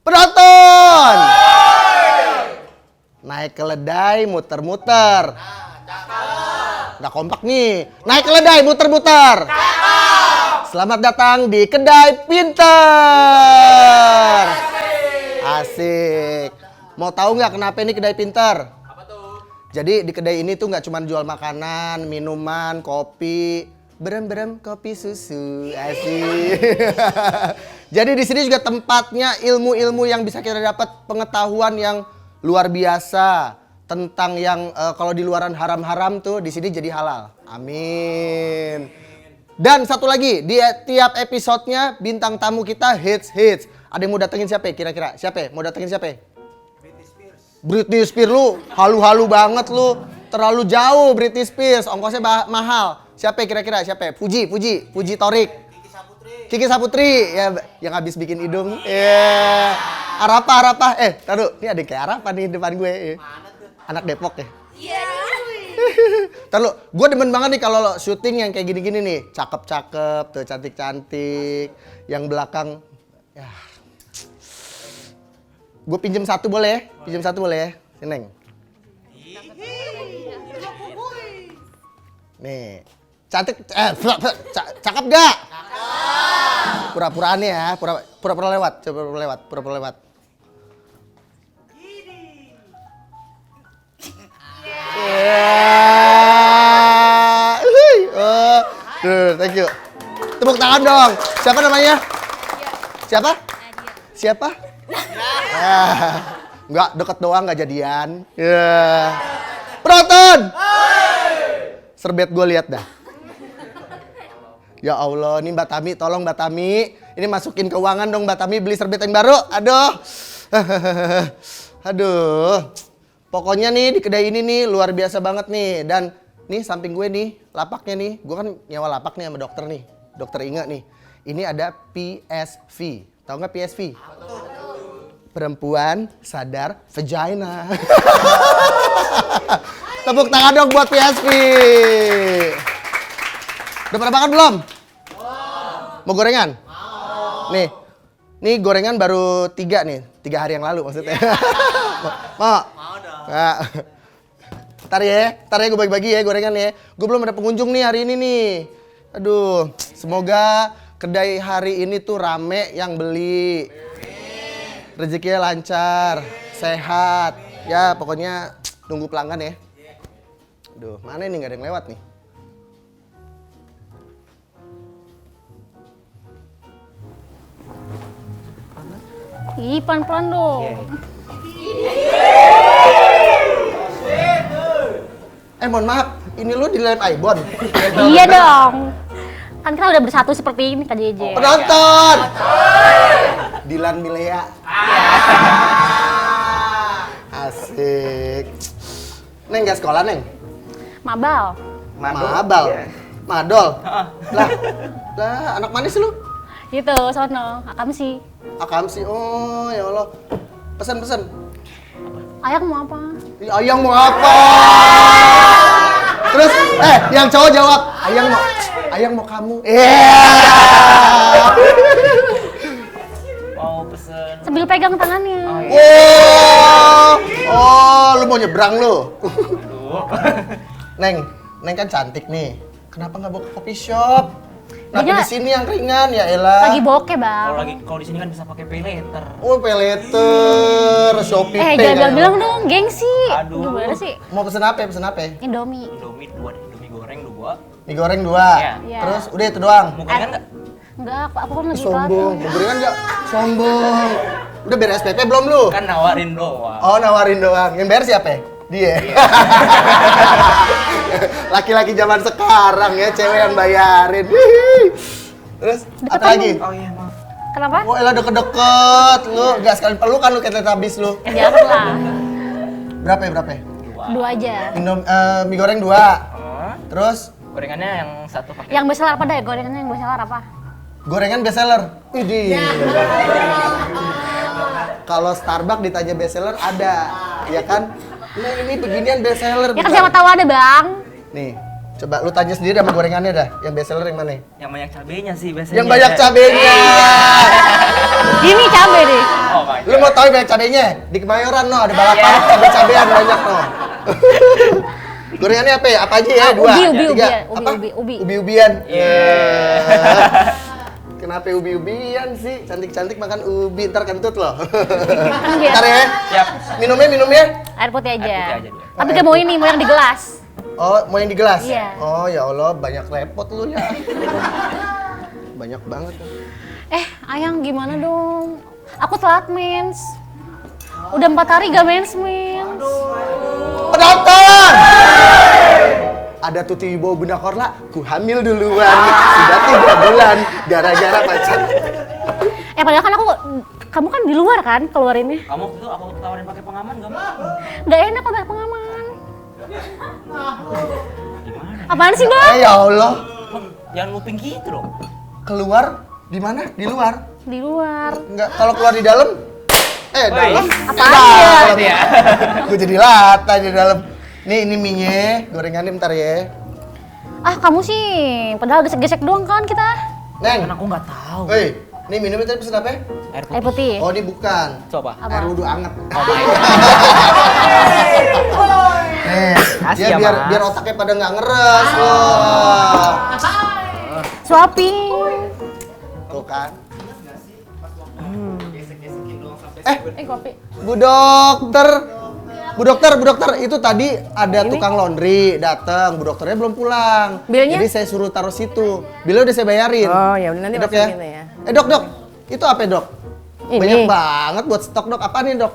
Penonton! Naik keledai, muter-muter. Nggak kompak nih. Naik keledai, muter-muter. Selamat datang di Kedai Pinter. Asik. Mau tahu nggak kenapa ini Kedai Pinter? Apa tuh? Jadi di kedai ini tuh nggak cuma jual makanan, minuman, kopi, berem kopi susu. Asik. Jadi di sini juga tempatnya ilmu-ilmu yang bisa kita dapat, pengetahuan yang luar biasa tentang yang kalau di luaran haram-haram tuh di sini jadi halal. Amin. Dan satu lagi, di tiap episodenya bintang tamu kita hits. Ada yang mau datengin siapa kira-kira? Siapa? Mau datengin siapa? Britney Spears lu, halu-halu banget lu. Terlalu jauh Britney Spears, ongkosnya mahal. Siapa kira-kira? Siapa? Puji Torik. Kiki Saputri ya, yang habis bikin hidung. Yeah. Arapa. Taruh, ini ada kayak Arapa nih depan gue. Anak Depok ya. Iya. Taruh, gue demen banget nih kalau syuting yang kayak gini-gini nih. Cakep-cakep, tuh cantik-cantik. Yang belakang ya. Gue pinjem satu boleh ya? Pinjem satu boleh ya? Sineng. Nih. Cantik, cakep gak? Pura-puraan ya, pura-pura lewat, pura-pura lewat. Thank you. Tepuk tangan dong. Siapa namanya? Siapa? Enggak, deket doang, nggak jadian. Penonton! Serbet gue lihat dah. Ya Allah, ini Mbak Tami, tolong Mbak Tami. Ini masukin keuangan dong Mbak Tami, beli serbet yang baru. Aduh. Pokoknya nih di kedai ini nih luar biasa banget nih. Dan nih samping gue nih, lapaknya nih. Gue kan nyewa lapak nih sama dokter nih. Dokter Inge nih. Ini ada PSV. Tahu nggak PSV? Perempuan sadar vagina. Tepuk tangan dong buat PSV. Udah pernah makan belum? Mau gorengan? Nih gorengan baru 3 nih. 3 hari yang lalu maksudnya. Mau dong. Nah. Ntar ya gue bagi-bagi ya gorengan ya. Gue belum ada pengunjung nih hari ini nih. Aduh, semoga kedai hari ini tuh rame yang beli. Rezekinya lancar, sehat. Ya pokoknya nunggu pelanggan ya. Aduh, mana ini nggak ada yang lewat nih. Ih, pelan-pelan dong. Mohon maaf, ini lu di lem Aibon? Iya dong. Kan kita udah bersatu seperti ini Kak JJ. Penonton! Dilan Milea. Asik. Neng gak sekolah, Neng? Mabal. Madol? Lah, anak manis lu? Gitu, sono. Akamsi. Oh ya Allah. Pesan. Ayang mau apa? Ayang mau apa? Terus, yang cowok jawab, Ayang mau kamu. Mau pesen. Sambil pegang tangannya. Lu mau nyebrang lu? Aduh. Neng kan cantik nih. Kenapa nggak bawa ke coffee shop? Nah, di sini yang ringan ya elah. Lagi bokeh, Bang. Kalau di sini kan bisa pakai pay later. Oh, pay later, Shopee Pay. Jangan bilang dong, gengsi. Aduh. Gimana sih? Mau pesen apa? Indomie. Indomie goreng 2. Mie goreng 2. Iya. Terus udah itu doang. Mau gorengan enggak? Enggak, aku kan lagi Sombong. Mau gorengan enggak? Sombong. Udah bayar SPP belum lu? Kan nawarin doang. Oh, nawarin doang. Yang bayar siapa? Dia. Laki-laki zaman sekarang ya, cewek yang bayarin. Terus apa lagi? Oh iya, maaf. Kenapa? Oh, elah deket-deket. Lu enggak sekali peluk kan lu kayak habis lu. Jangan lah. Berapa? 2 aja. Mie goreng 2. Terus Gorengannya yang satu pakai. Yang bestseller apa deh? Gorengannya yang bestseller apa? gorengan bestseller. Widih. Kalau Starbucks ditanya bestseller ada, ya kan? Nah ini beginian bestseller. Ya kan siapa tahu ada bang. Nih, coba lu tanya sendiri sama gorengannya dah. Yang bestseller yang mana? Yang banyak cabenya sih biasanya. Yang banyak cabenya. Ini cabe deh. Oh my God. Lu banyak cabenya. Di Kemayoran no, ada balapan cabe-cabean banyak no. Gorengannya apa ya? Apa aja ya? 2, Ubi, 3. Apa? ubi. Ubi-ubian. Kenapa ubi-ubian sih? Cantik-cantik makan ubi, ntar kentut loh. Biasa. Ntar ya. Siap. Minumnya? Air putih aja. Air putih aja dulu. Tapi gak mau ini, mau yang di gelas. Oh, mau yang di gelas? Iya. Oh, ya Allah, banyak repot lu ya. Banyak banget. Ayang gimana dong? Aku telat mens. Udah 4 hari gak mens. Penonton! Ada tuti bawa bunda korla, ku hamil duluan. Sudah 3 bulan, gara-gara pacar. Padahal kan kamu kan di luar kan keluarinnya. Kamu tuh aku tawarin pakai pengaman nggak mau? Gak enak pakai pengaman. Gimana? Apaan sih bang? Ya Allah, Jangan nguping gitu dong. keluar di mana? Di luar? Di luar. Enggak, kalau keluar di dalam? Dalam? Apaan Dalam. ya? Gue jadi lata di dalam. Nih, ini minyak, gorengannya bentar ya. Kamu sih, padahal gesek-gesek doang kan kita. Kan Neng, aku nggak tahu. woi, nih minumnya tadi pesen apa ya? Air Air putih. Oh, ini bukan. Coba. Apa? Air wudhu anget. Oh, baik. Nih, Kasih dia ya, biar Mas. biar otaknya pada nggak ngeres loh. Suapin. Tuh kan. Kopi. Bu dokter, itu tadi ada tukang laundry datang, bu dokternya belum pulang. Bilnya? Jadi saya suruh taruh situ. Bilnya udah saya bayarin. Oh, ya udah nanti Dok masukin ya. Dok, itu apa dok? Ini. Banyak banget buat stok dok. Apaan nih dok?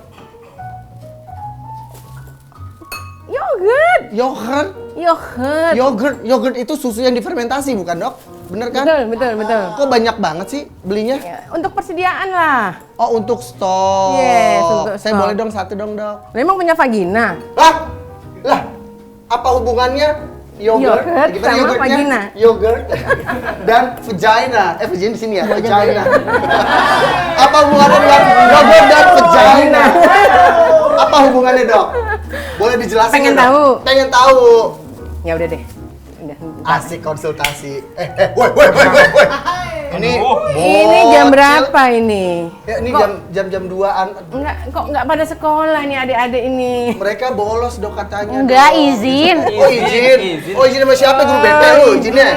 Yogurt. Yogurt itu susu yang difermentasi bukan dok? Bener kan? Betul. Kok banyak banget sih belinya? Ya, untuk persediaan lah. Oh untuk stok. Yes, untuk Saya stok. boleh dong satu dong dok. Memang punya vagina. Lah, apa hubungannya yogurt Yogurt sama yogurtnya? vagina. Yogurt dan vagina. Vagina di sini ya, vagina. Apa hubungannya dengan yogurt dan vagina? Apa hubungannya dok? Boleh dijelasin? Pengen nggak, Dok? tahu. Pengen tahu. Ya udah deh. Udah. Asik konsultasi. Woi. Ini Ini jam bocil. berapa ini? Ya, ini Kok- jam 2-an. Enggak pada sekolah nih adik-adik ini. Mereka bolos dok katanya. Enggak, Dok. izin. Oh izin. Oh izin sama siapa? Guru BP lu izinnya?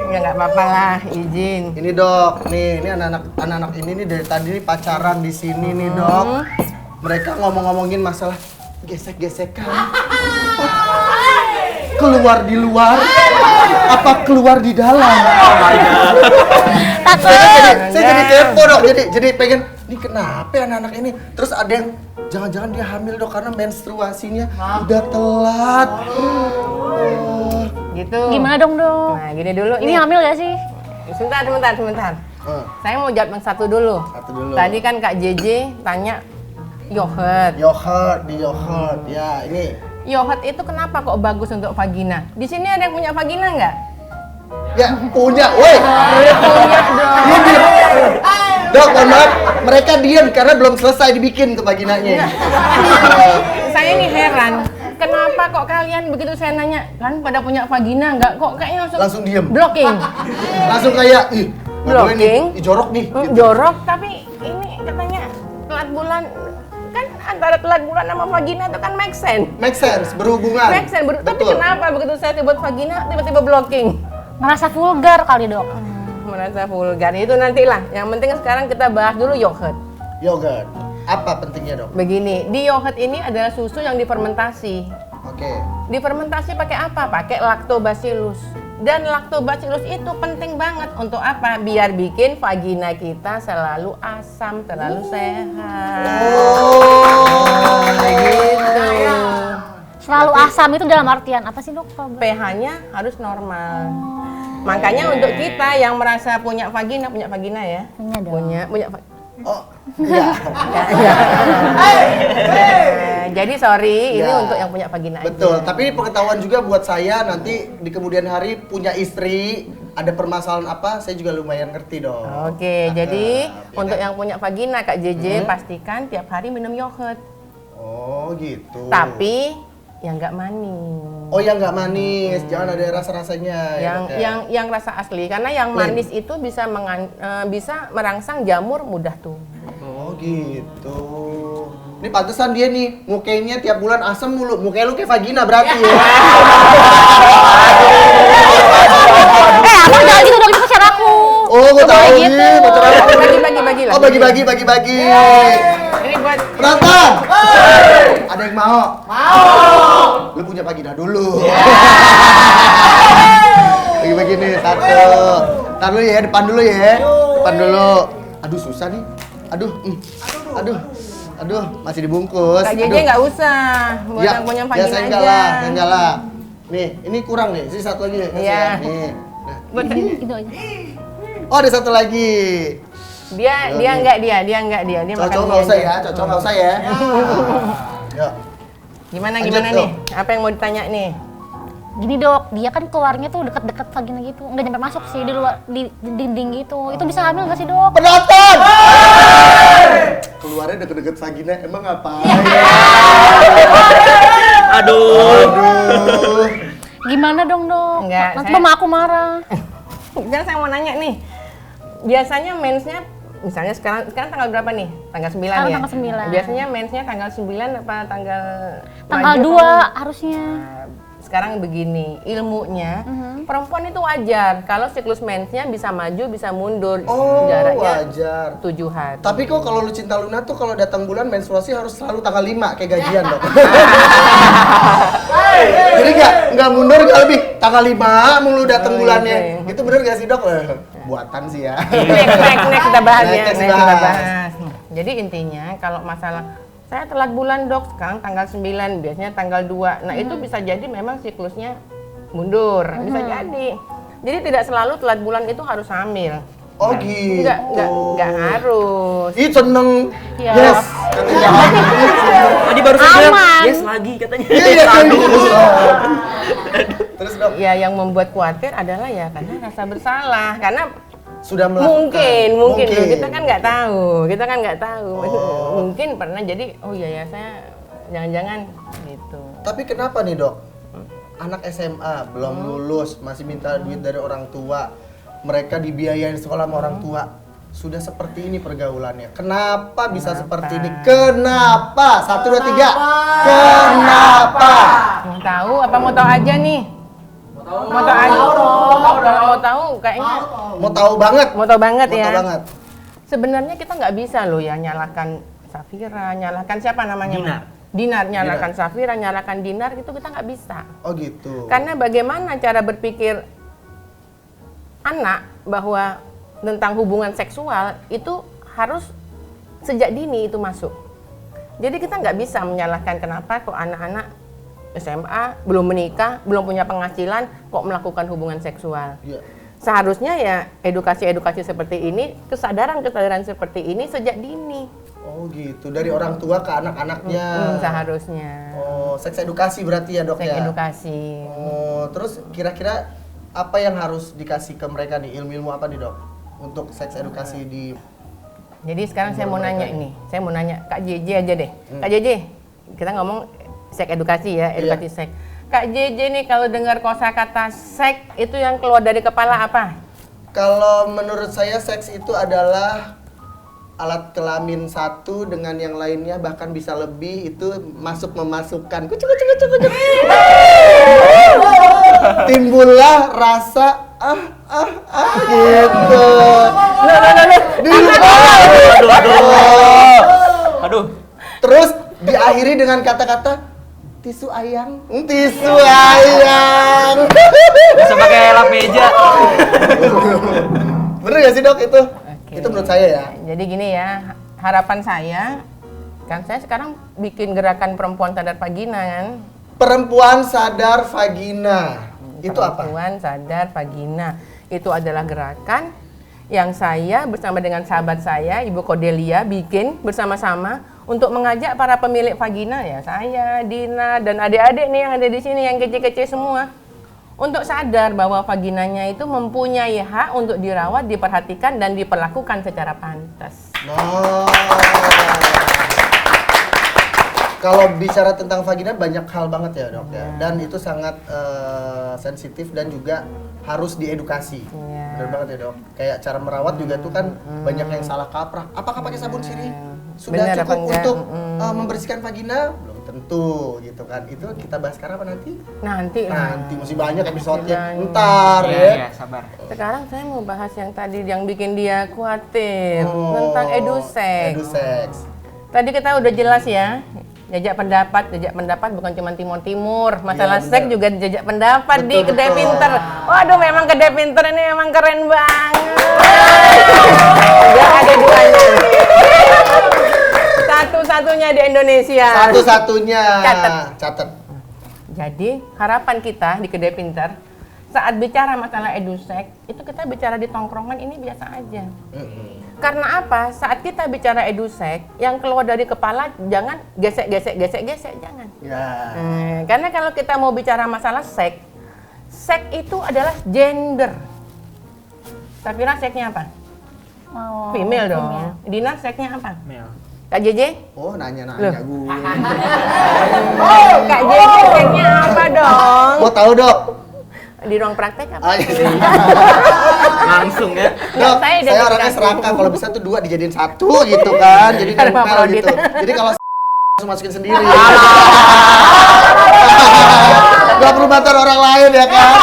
Ya nggak apa-apa lah, izin. Ini dok, ini anak-anak ini nih dari tadi nih pacaran di sini nih dok. Mereka ngomong-ngomongin masalah gesek-gesekan. Keluar di luar, apa keluar di dalam? Saya jadi kepo dok, jadi pengen, ini kenapa ya anak-anak ini? Terus ada yang jangan-jangan dia hamil dok karena menstruasinya udah telat. Gitu. Gimana dong dong? Nah, gini dulu Ini nih. hamil gak sih? Sebentar. Saya mau jawab yang satu dulu. Satu dulu. Tadi kan Kak JJ tanya yogurt. Yogurt, ya ini. Yogurt itu kenapa kok bagus untuk vagina? Di sini ada yang punya vagina nggak? Ya punya, woi. Dia diam. Dok, mohon maaf, mereka diam karena belum selesai dibikin tuh vaginanya. Saya ini heran, kenapa kok kalian begitu saya nanya, kan pada punya vagina nggak? Kok kayaknya Langsung diem. blocking. Langsung kayak, ih, waduh ini, Blocking. ih, jorok nih. Gitu. Jorok, tapi ini katanya telat bulan, kan antara telat bulan sama vagina itu kan make sense. Make sense, berhubungan. Make sense, tapi Betul. kenapa begitu saya sebut vagina tiba-tiba blocking? Merasa vulgar kali dok. Merasa vulgar, itu nantilah. Yang penting sekarang kita bahas dulu yogurt. Yogurt, apa pentingnya dok? Begini, di yogurt ini adalah susu yang difermentasi. Oke. Difermentasi pakai apa? Pakai lactobacillus. Dan lactobacillus itu penting banget untuk apa? Biar bikin vagina kita selalu asam, selalu sehat. Oh, Gitu. Selalu asam itu dalam artian apa sih dok? pH-nya harus normal. Makanya untuk kita yang merasa punya vagina ya? Punya dong. Punya Oh, iya. jadi sorry, ini Ya. untuk yang punya vagina Betul, aja. tapi ini pengetahuan juga buat saya nanti di kemudian hari punya istri, ada permasalahan apa, saya juga lumayan ngerti dong. Oke, jadi ya untuk kan? yang punya vagina Kak JJ pastikan tiap hari minum yogurt. Oh gitu. Tapi yang nggak manis. Oh, yang nggak manis, jangan ada rasa-rasanya. Yang rasa asli, karena yang Plain. manis itu bisa bisa merangsang jamur mudah tumbuh. Oh gitu. Ini pantesan dia nih, mukanya tiap bulan asem mulu. Mukanya lu kayak vagina berarti ya. Abang jangan gitu dong, itu pacar aku. Oh, gua tahu Kayak nih, pacar apa. Bagi-bagi lah. Oh, bagi-bagi. Ini buat Penonton. Ada yang mau? Lu punya vagina dulu. Bagi-bagi nih, satu. Ntar dulu ya, depan dulu ya. Depan dulu. Aduh, susah nih. Aduh, masih dibungkus. Kak Aduh. JJ nggak usah, buat yang punya vagina saya aja. enggak lah. Nih, ini kurang nih. Sini satu lagi. Kasih Iya. ya. Nih. Nah. Buat Itu aja. Oh, ada satu lagi. dia enggak dia makan Cocok mie nggak usah aja. ya, cocok nggak usah ya. Yuk. Gimana Lanjut, nih? dong. Apa yang mau ditanya nih? Gini dok, dia kan keluarnya tuh deket-deket vagina gitu, nggak nyampe masuk sih di luar di dinding gitu. Itu bisa hamil nggak sih dok? Penonton! Keluarnya deket-deket vagina, emang ngapain? Aduh. Gimana dong dok? Enggak, Nanti saya- mama aku marah. Sekarang saya mau nanya nih. Biasanya mensnya misalnya sekarang tanggal berapa nih? Tanggal 9 Sekarang ya? tanggal 9. Biasanya mensnya tanggal 9 apa tanggal Tanggal maju 2 atau- harusnya. Sekarang begini, ilmunya perempuan itu wajar kalau siklus mensnya bisa maju bisa mundur, Oh, jaraknya wajar. 7 hari. Tapi kok kalau lu cinta Luna tuh kalau datang bulan menstruasi harus selalu tanggal 5 kayak gajian dong. Jadi nggak mundur nggak lebih tanggal 5 mulu datang Oh, bulannya. gitu. Itu bener gak sih dok? Buatan sih ya. next kita bahas ya, Next next kita bahas. bahas. Jadi intinya kalau masalah saya telat bulan dok, sekarang tanggal 9, biasanya tanggal 2. Nah itu bisa jadi memang siklusnya mundur, bisa jadi. Jadi tidak selalu telat bulan itu harus hamil. Oh gitu. Enggak harus. Ih seneng. Ya. Yes. Tadi baru saya bilang, Aman. yes lagi katanya. Iya. Terus dok Ya yang membuat khawatir adalah ya karena rasa bersalah, karena sudah melakukan. mungkin kita kan nggak tahu, Oh. mungkin pernah jadi oh iya ya saya jangan-jangan gitu. Tapi kenapa nih dok? Anak SMA belum lulus masih minta duit dari orang tua. Mereka dibiayain sekolah sama orang tua. Sudah seperti ini pergaulannya. Kenapa bisa seperti ini? Kenapa? 1, 2, 3. Kenapa? Mau tahu apa mau tahu aja nih? Mau tahu aja. Kalau mau tahu kayaknya Mau tahu banget. mau tahu banget Mau ya. tahu banget. Sebenarnya kita nggak bisa loh ya nyalakan Safira, nyalakan siapa namanya? Dinar. Nyalakan Safira, nyalakan Dinar itu kita nggak bisa. Oh gitu. Karena bagaimana cara berpikir anak bahwa tentang hubungan seksual itu harus sejak dini itu masuk. Jadi kita nggak bisa menyalahkan kenapa kok anak-anak SMA belum menikah, belum punya penghasilan kok melakukan hubungan seksual. Iya. Seharusnya ya edukasi-edukasi seperti ini, kesadaran-kesadaran seperti ini sejak dini. Oh gitu. Dari orang tua ke anak-anaknya. Seharusnya. Oh, seks edukasi berarti ya dok Seks ya. edukasi. Oh, terus kira-kira apa yang harus dikasih ke mereka nih? Ilmu-ilmu apa nih dok? Untuk seks edukasi di Jadi sekarang saya mau nanya ini, saya mau nanya Kak JJ aja deh. Kak JJ, kita ngomong seks edukasi ya, edukasi seks. Kak JJ nih kalau dengar kosakata seks itu yang keluar dari kepala apa? Kalau menurut saya seks itu adalah alat kelamin satu dengan yang lainnya bahkan bisa lebih itu memasukkan kucuk. Timbullah rasa gitu. Aduh. Terus diakhiri dengan kata-kata tisu ayang. Tisu ayang. Bisa pakai lap meja. Bener gak sih dok itu? Oke. Itu menurut saya ya. Jadi gini ya, harapan saya, kan saya sekarang bikin gerakan perempuan sadar vagina kan. Perempuan sadar vagina. Itu apa? Perempuan sadar vagina. Itu adalah gerakan yang saya bersama dengan sahabat saya, Ibu Cordelia, bikin bersama-sama untuk mengajak para pemilik vagina ya, saya, Dina, dan adik-adik nih yang ada di sini yang kece-kece semua. Untuk sadar bahwa vaginanya itu mempunyai hak untuk dirawat, diperhatikan, dan diperlakukan secara pantas. Nah. Kalau bicara tentang vagina banyak hal banget ya dok ya, dan itu sangat sensitif dan juga harus diedukasi. Benar banget ya dok. Kayak cara merawat juga tuh kan banyak yang salah kaprah. Apakah pakai sabun sirih sudah Benar apa cukup enggak? untuk membersihkan vagina? Belum tentu gitu kan. Itu kita bahas sekarang apa nanti? Nanti lah. Nanti masih banyak episode-nya. Jangan. Ntar Iya, ya. iya, sabar. Sekarang saya mau bahas yang tadi yang bikin dia khawatir tentang eduseks. Eduseks. Tadi kita udah jelas ya, jajak pendapat bukan cuma timur-timur. Masalah Iya, seks benar. juga jajak pendapat di Betul, Kedai betul. Pinter. Waduh, memang Kedai Pinter ini memang keren banget. Gak ada duanya. Satu-satunya di Indonesia. Satu-satunya. Catat. Jadi harapan kita di Kedai Pinter saat bicara masalah eduseks itu kita bicara di tongkrongan ini biasa aja. Karena apa? Saat kita bicara eduseks, yang keluar dari kepala jangan gesek, jangan. Ya. Karena kalau kita mau bicara masalah seks, seks itu adalah gender. Safira seksnya apa? Oh, Female dong. female. Dina seksnya apa? Mel. Kak JJ? Oh nanya-nanya gue. Kak JJ seksnya apa dong? Mau tahu dok? Di ruang praktek apa? Ah, iya. Langsung ya. Dok, saya saya orangnya identifikasi. serakah. Kalau bisa tuh 2 dijadiin 1 gitu kan. Jadi Karena nempel Aphrodite. gitu. Jadi kalau langsung masukin sendiri. Gak perlu bantuan orang lain ya kan.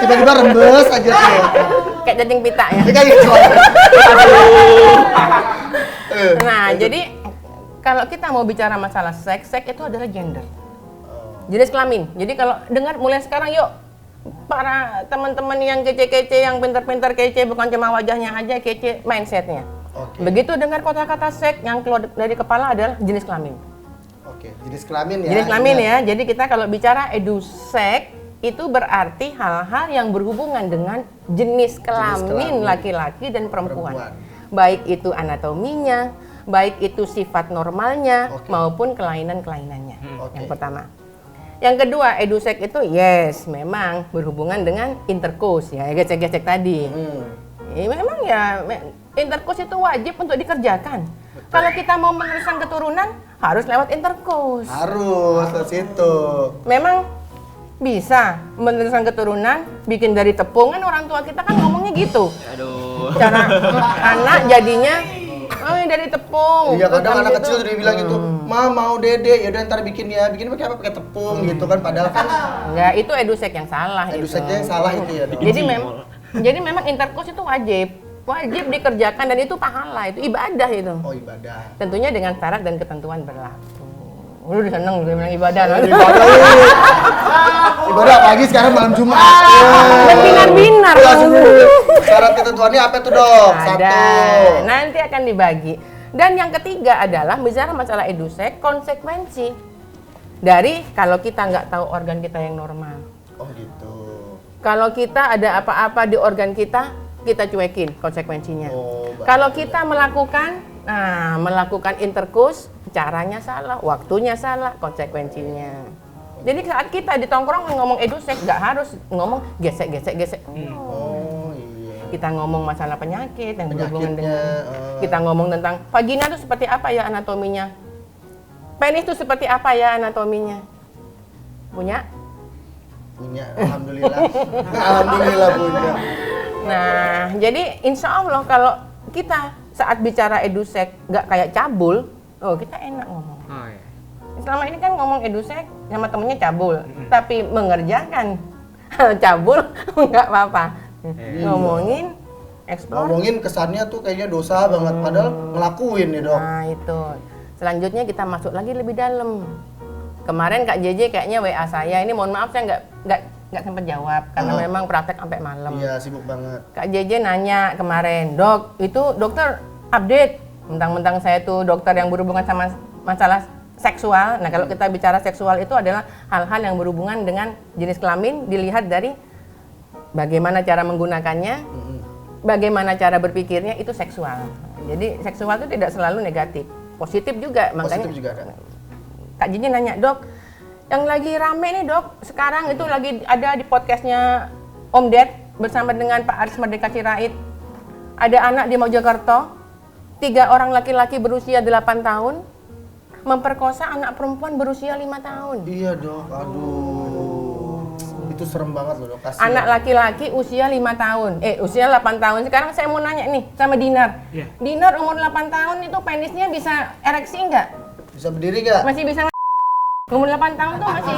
Tiba-tiba rembes aja tuh. Kayak cacing pita ya. Ini kan gitu. Nah, jadi kalau kita mau bicara masalah seks, seks itu adalah gender. Jenis kelamin. Jadi kalau dengar mulai sekarang yuk para teman-teman yang kece-kece, yang pintar-pintar kece, bukan cuma wajahnya aja kece, mindsetnya. Oke. Begitu dengar kata-kata seks yang keluar dari kepala adalah jenis kelamin. Oke, jenis kelamin ya. Jenis kelamin Ingat. ya. Jadi kita kalau bicara eduseks itu berarti hal-hal yang berhubungan dengan jenis kelamin kelamin. laki-laki dan perempuan. Perempuan. Baik itu anatominya, baik itu sifat normalnya Oke. maupun kelainan-kelainannya. Oke. Yang pertama. Yang kedua, eduseks itu yes, memang berhubungan dengan intercourse ya, gesek-gesek tadi. Memang ya intercourse itu wajib untuk dikerjakan. Kalau kita mau meneruskan keturunan harus lewat intercourse. Harus ke situ. Memang bisa meneruskan keturunan bikin dari tepung kan orang tua kita kan ngomongnya gitu. Aduh. Cara anak jadinya dari tepung. Iya, kadang Kan anak gitu. kecil udah bilang gitu, "Ma mau dede, ya udah ntar bikin ya." Bikin pakai apa? Pakai tepung gitu kan. Padahal kan Enggak, itu eduseks yang salah. eduseknya yang salah itu ya, Dok. Jadi memang intercourse itu wajib dikerjakan dan itu pahala, itu ibadah itu. Oh, ibadah. Tentunya dengan syarat dan ketentuan berlaku. Lu udah seneng dia bilang ibadah. Ibadah. Ibadah pagi sekarang malam Jumat. Berbinar-binar Ya, langsung. syarat ketentuannya apa tuh, Dok? Ada. 1. Nanti akan dibagi. Dan yang ketiga adalah bicara masalah eduseks, konsekuensi dari kalau kita nggak tahu organ kita yang normal. Oh, gitu. Kalau kita ada apa-apa di organ kita cuekin konsekuensinya. Oh, baik. Kalau kita melakukan intercourse, caranya salah, waktunya salah, konsekuensinya. Jadi saat kita di tongkrong ngomong eduseks, nggak harus ngomong gesek. Oh, iya. Kita ngomong masalah penyakit yang berhubungan Penyakitnya, dengan kita ngomong tentang vagina itu seperti apa ya anatominya, penis itu seperti apa ya anatominya, punya. Alhamdulillah. Alhamdulillah punya. Nah, jadi insya Allah kalau kita saat bicara eduseks nggak kayak cabul, kita enak ngomong. Oh, iya. Selama ini kan ngomong eduseks sama temennya cabul, tapi mengerjakan cabul nggak apa-apa. Ngomongin, explore. Ngomongin kesannya tuh kayaknya dosa banget, padahal ngelakuin nih, Dok. Nah itu. Selanjutnya kita masuk lagi lebih dalam. Kemarin Kak JJ kayaknya WA saya, ini mohon maaf saya nggak sempat jawab karena memang praktek sampai malam. Iya, sibuk banget. Kak JJ nanya kemarin, "Dok, itu dokter update mentang-mentang saya tuh dokter yang berhubungan sama masalah seksual." Nah, kalau kita bicara seksual itu adalah hal-hal yang berhubungan dengan jenis kelamin dilihat dari bagaimana cara menggunakannya, bagaimana cara berpikirnya itu seksual. Jadi seksual itu tidak selalu negatif, positif juga. Makanya Positif juga ada. Kak JJ nanya, "Dok, yang lagi rame nih Dok, sekarang itu lagi ada di podcastnya Om Ded bersama dengan Pak Aris Merdeka Sirait. Ada anak di Mojokerto, 3 orang laki-laki berusia 8 tahun, memperkosa anak perempuan berusia 5 tahun. Iya dok, aduh. Itu serem banget loh dok, kasihan. Anak laki-laki usia 5 tahun, usia 8 tahun. Sekarang saya mau nanya nih sama Dinar. Iya. Dinar umur 8 tahun itu penisnya bisa ereksi nggak? Bisa berdiri nggak? Masih bisa umur 8 tahun tuh masih.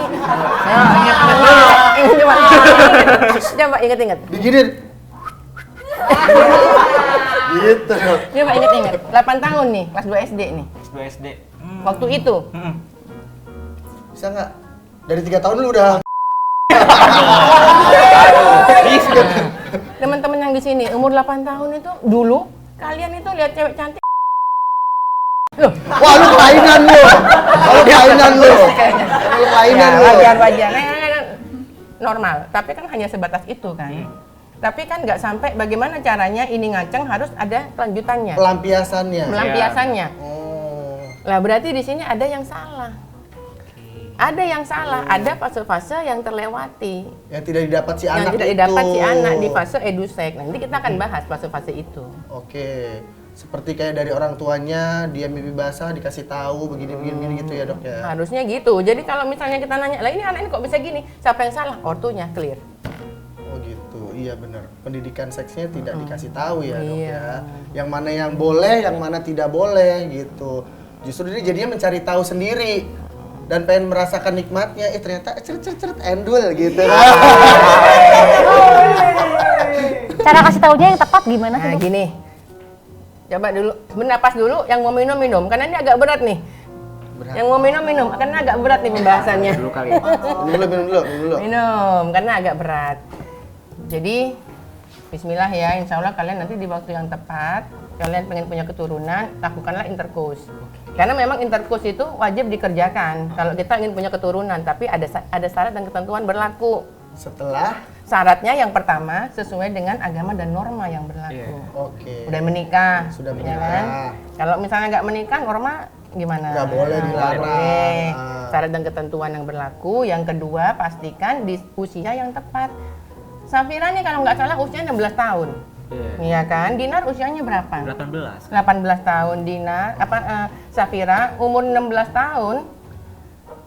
Coba inget-inget. Diginin. Gitu dok. Coba inget-inget. 8 tahun nih, kelas 2 SD nih. S2 SD. Waktu itu. Bisa nggak? Dari 3 tahun lu udah. Teman-teman yang di sini umur 8 tahun itu dulu kalian itu lihat cewek cantik. Loh, Wah lu kelainan lu. Lu kelainan lu. Lu kelainan lu. wajar-wajar. Normal, tapi kan hanya sebatas itu kan. Tapi kan nggak sampai bagaimana caranya ini ngaceng harus ada kelanjutannya. Pelampiasannya. Pelampiasannya. Oh. Lah berarti di sini ada yang salah. Ada yang salah, ada fase-fase yang terlewati. Yang tidak didapat si anak Yang tidak itu. didapat si anak di fase edusek. Nanti kita akan bahas fase-fase itu. Oke. Seperti kayak dari orang tuanya, dia mimpi basah dikasih tahu begini gitu ya dok ya. Harusnya gitu. Jadi kalau misalnya kita nanya, lah ini anak ini kok bisa gini? Siapa yang salah? Ortunya clear. Oh gitu, iya benar. Pendidikan seksnya tidak dikasih tahu ya dok Iya. ya. Yang mana yang boleh, yang mana tidak boleh gitu. Justru dia jadinya mencari tahu sendiri dan pengen merasakan nikmatnya. Ternyata ceret endul gitu. Cara kasih taunya yang tepat gimana sih? Nah Dok? gini, coba dulu, bernapas dulu. Yang mau minum karena ini agak berat nih. Berat. Yang mau minum karena agak berat nih pembahasannya. Dulu kali. Minum dulu. Minum karena agak berat. Jadi Bismillah ya, insya Allah kalian nanti di waktu yang tepat, kalian pengen punya keturunan, lakukanlah intercourse. Karena memang intercourse itu wajib dikerjakan kalau kita ingin punya keturunan, tapi ada syarat dan ketentuan berlaku. Setelah, Syaratnya yang pertama sesuai dengan agama dan norma yang berlaku. Iya. oke. Udah menikah, Sudah ya menikah. kan? Kalau misalnya nggak menikah, norma gimana? Nggak boleh Nggak dilarang. boleh. Ah. Syarat dan ketentuan yang berlaku. Yang kedua, pastikan di usia yang tepat. Safira nih kalau nggak salah usia 16 tahun. Iya. Iya kan? Dinar usianya berapa? 18. 18 tahun. Dinar, Safira umur 16 tahun.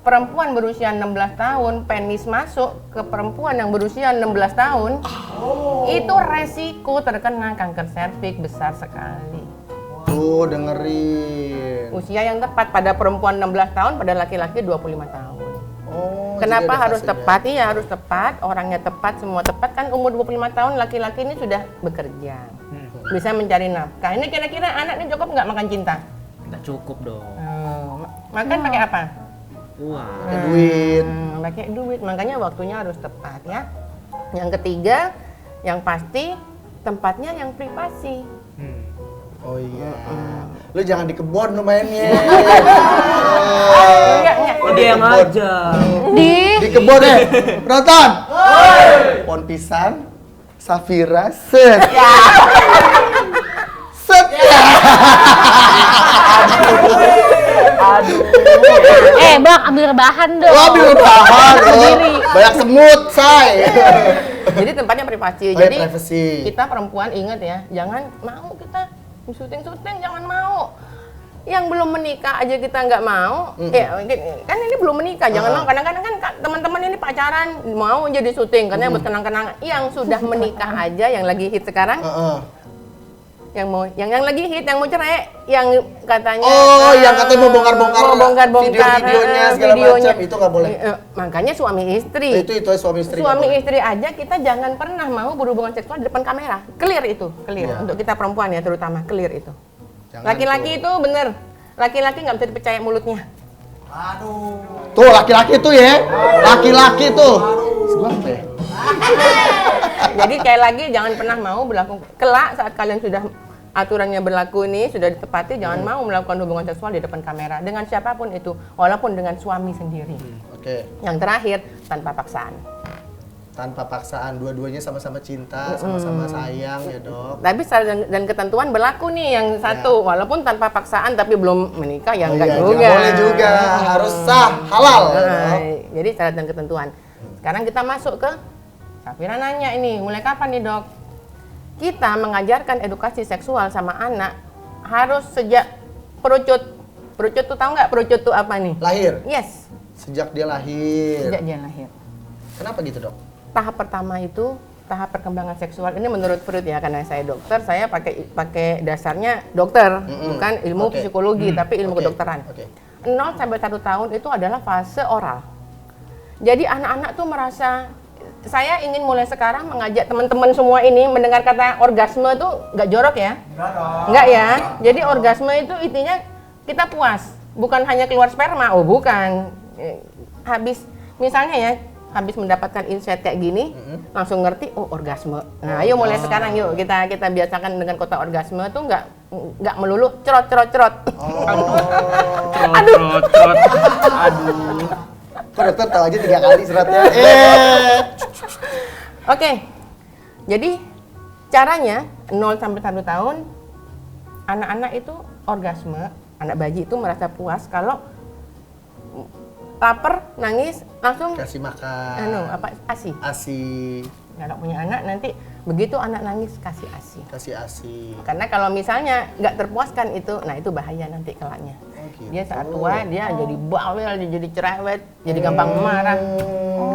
Perempuan berusia 16 tahun, penis masuk ke perempuan yang berusia 16 tahun, itu resiko terkena kanker serviks besar sekali. Tuh dengerin. Usia yang tepat pada perempuan 16 tahun, pada laki-laki 25 tahun. Oh, Kenapa jadi ada harus fasenya. tepat? Iya harus tepat, orangnya tepat, semua tepat. Kan umur 25 tahun laki-laki ini sudah bekerja, bisa mencari nafkah. Ini kira-kira anak ini cukup nggak makan cinta? Nggak cukup dong. Makan pakai apa? Wah. Ada duit. Pakai duit, makanya waktunya harus tepat ya. Yang ketiga, yang pasti tempatnya yang privasi. Oh iya. Lu jangan di kebon lu mainnya. Enggak. Oh, dia yang ngajak. Di kebon penonton. Pohon pisang, Safira, set. Set. Bang, ambil rebahan dong. Lo ambil bahan lo. Banyak semut, say. Jadi tempatnya privasi. Oh ya, Jadi privacy. kita perempuan ingat ya, jangan mau kita syuting-syuting, jangan mau. Yang belum menikah aja kita nggak mau, kan ini belum menikah, jangan mau. Kadang-kadang kan teman-teman ini pacaran mau jadi syuting, katanya buat kenang-kenangan. Yang sudah menikah aja, yang lagi hit sekarang, yang lagi hit, yang mau cerai, yang katanya yang katanya mau bongkar-bongkar video-videonya segala macam, itu nggak boleh. Makanya suami istri. Itu suami istri. Suami istri aja kita jangan pernah mau berhubungan seksual di depan kamera. Clear itu, clear. Iya. Untuk kita perempuan ya terutama, clear itu. Jangan Laki-laki itu bener. Laki-laki nggak bisa dipercaya mulutnya. Tuh laki-laki tuh ya. Laki-laki tuh. Sebuah apa ya? Jadi sekali lagi jangan pernah mau berlaku kelak saat kalian sudah aturannya berlaku ini sudah ditepati, jangan mau melakukan hubungan seksual di depan kamera dengan siapapun itu, walaupun dengan suami sendiri. Oke. Yang terakhir, tanpa paksaan. Tanpa paksaan, dua-duanya sama-sama cinta, sama-sama sayang ya dok. Tapi syarat dan ketentuan berlaku nih yang satu, walaupun tanpa paksaan tapi belum menikah ya enggak iya, juga. nggak boleh juga, harus sah, halal. Ya, dok. Jadi syarat dan ketentuan. Sekarang kita masuk ke Safira nanya ini, mulai kapan nih dok? Kita mengajarkan edukasi seksual sama anak harus sejak perucut Perucut tuh tahu nggak perucut tuh apa nih? Lahir. Yes, Sejak dia lahir. sejak dia lahir. Kenapa gitu, Dok? Tahap pertama itu tahap perkembangan seksual. Ini menurut Freud ya, karena saya dokter, saya pakai dasarnya dokter, bukan ilmu Oke. psikologi, tapi ilmu Oke. kedokteran. Oke. 0 sampai 1 tahun itu adalah fase oral. Jadi anak-anak tuh merasa, saya ingin mulai sekarang mengajak teman-teman semua ini mendengar kata orgasme itu nggak jorok ya? Nggak ya? Jadi orgasme itu intinya kita puas, bukan hanya keluar sperma, oh bukan. Habis, misalnya ya, habis mendapatkan insight kayak gini, langsung ngerti, oh orgasme. Nah ayo mulai sekarang yuk, kita biasakan dengan kata orgasme tuh nggak melulu cerot. Trot. Aduh. Kok dokter tahu aja 3 kali seratnya? Oke, jadi caranya 0 sampai 1 tahun, anak-anak itu orgasme, anak bayi itu merasa puas kalau lapar, nangis, langsung Kasih makan. ASI. ASI. Kalau punya anak nanti begitu anak nangis kasih ASI. Kasih ASI. Karena kalau misalnya nggak terpuaskan itu, nah itu bahaya nanti kelaknya. gitu. Dia saat tua dia jadi bawel, dia jadi cerewet, jadi gampang marah,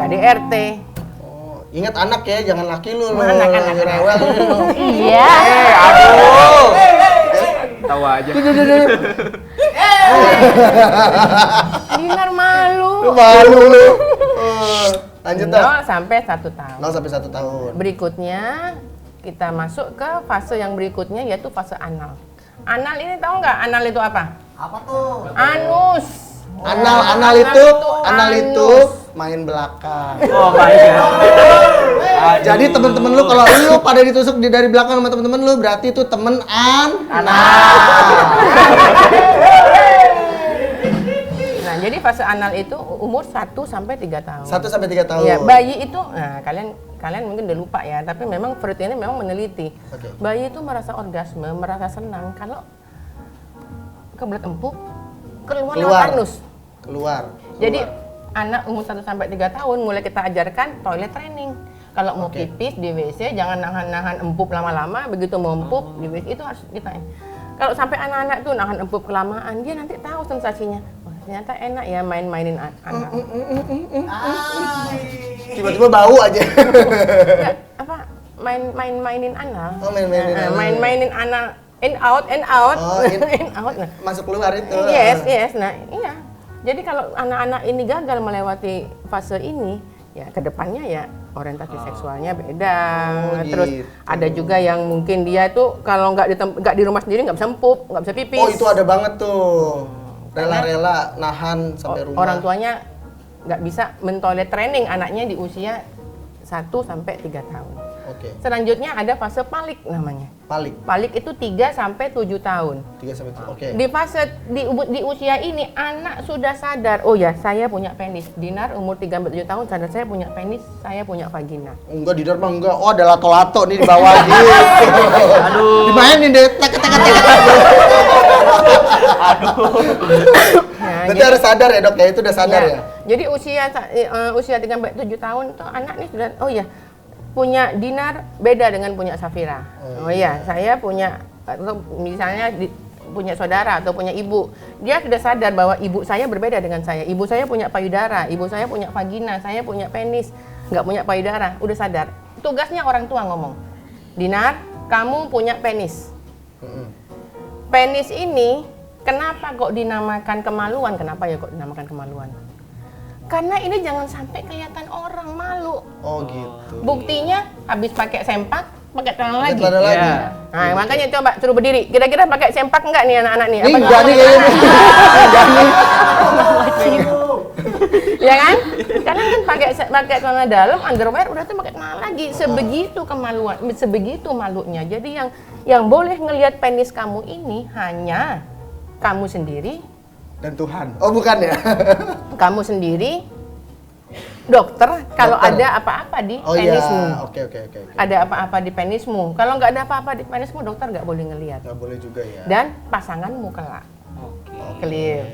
KDRT. Oh, ingat anak ya, jangan laki lu. Anak. Rewel. Iya. Tahu aja. Dinar malu. Malu lu. Lanjut, Dok. 0 sampai 1 tahun. 0 sampai 1 tahun. Berikutnya kita masuk ke fase yang berikutnya yaitu fase anal. Anal ini tahu nggak anal itu apa? Apa tuh? Anus. Anal itu main belakang. Oh, baik ya. Jadi temen-temen lu kalau lu pada ditusuk dari belakang sama temen-temen lu berarti itu temen Nah, jadi fase anal itu umur 1 sampai 3 tahun. 1 sampai 3 tahun. Ya, bayi itu, nah kalian mungkin udah lupa ya, tapi memang Freud ini memang meneliti. Oke. Bayi itu merasa orgasme, merasa senang kalau kebelet empuk keluar lewat anus. Keluar. Jadi anak umur 1 sampai 3 tahun mulai kita ajarkan toilet training. Kalau mau pipis di WC jangan nahan-nahan empuk lama-lama, begitu mau empuk di WC itu harus kita. Kalau sampai anak-anak tuh nahan empuk kelamaan, dia nanti tahu sensasinya. Wah, ternyata enak ya main-mainin anak. Tiba-tiba bau aja. Enggak, apa mainin anal. Oh, main-mainin anal. Main-mainin anal. In out. Oh, in out. Nah, Masuk keluar itu. yes. Nah, iya. Jadi kalau anak-anak ini gagal melewati fase ini, ya kedepannya ya orientasi seksualnya beda. Oh, Terus gitu. ada juga yang mungkin dia tuh kalau nggak di rumah sendiri nggak bisa empuk, nggak bisa pipis. Oh, itu ada banget tuh. Rela-rela nahan sampai rumah. Orang tuanya nggak bisa mentoilet training anaknya di usia 1 sampai 3 tahun. Oke. Selanjutnya ada fase palik namanya. Palik itu 3 sampai 7 tahun. 3 sampai 7. Oke. Di fase di usia ini anak sudah sadar, oh ya saya punya penis. Dinar umur 3 sampai 7 tahun sadar saya punya penis, saya punya vagina. Enggak, di dalam enggak. Oh, ada lato-lato nih di bawah gitu. Aduh. Dimainin deh. Tek. Nah, Berarti harus sadar ya, Dok, ya? Itu udah sadar ya? Jadi usia 3 sampai 7 tahun tuh anak nih sudah oh ya punya Dinar beda dengan punya Safira. Oh iya, saya punya atau misalnya punya saudara atau punya ibu, dia sudah sadar bahwa ibu saya berbeda dengan saya. Ibu saya punya payudara, ibu saya punya vagina, saya punya penis, nggak punya payudara, udah sadar. Tugasnya orang tua ngomong, Dinar, kamu punya penis. Penis ini kenapa kok dinamakan kemaluan? Kenapa ya kok dinamakan kemaluan? Karena ini jangan sampai kelihatan orang malu. Oh, gitu. Buktinya habis pakai sempak, pakai celana lagi. Celana lagi. Iya. Nah, makanya coba suruh berdiri. Kira-kira pakai sempak enggak nih anak-anak nih? Ini enggak nih kayaknya. Enggak nih. Ya kan? Karena kan pakai celana dalam, underwear udah tuh pakai celana lagi. Sebegitu kemaluan, sebegitu malunya. Jadi yang boleh ngelihat penis kamu ini hanya kamu sendiri Dan Tuhan. Oh, bukan ya? kamu sendiri, dokter, kalau Dokter. ada apa-apa di Oh penismu. iya. Oke. Ada apa-apa di penismu. Kalau nggak ada apa-apa di penismu, dokter nggak boleh ngelihat. Nggak boleh juga ya. Dan pasanganmu kelak. Oke. Clear.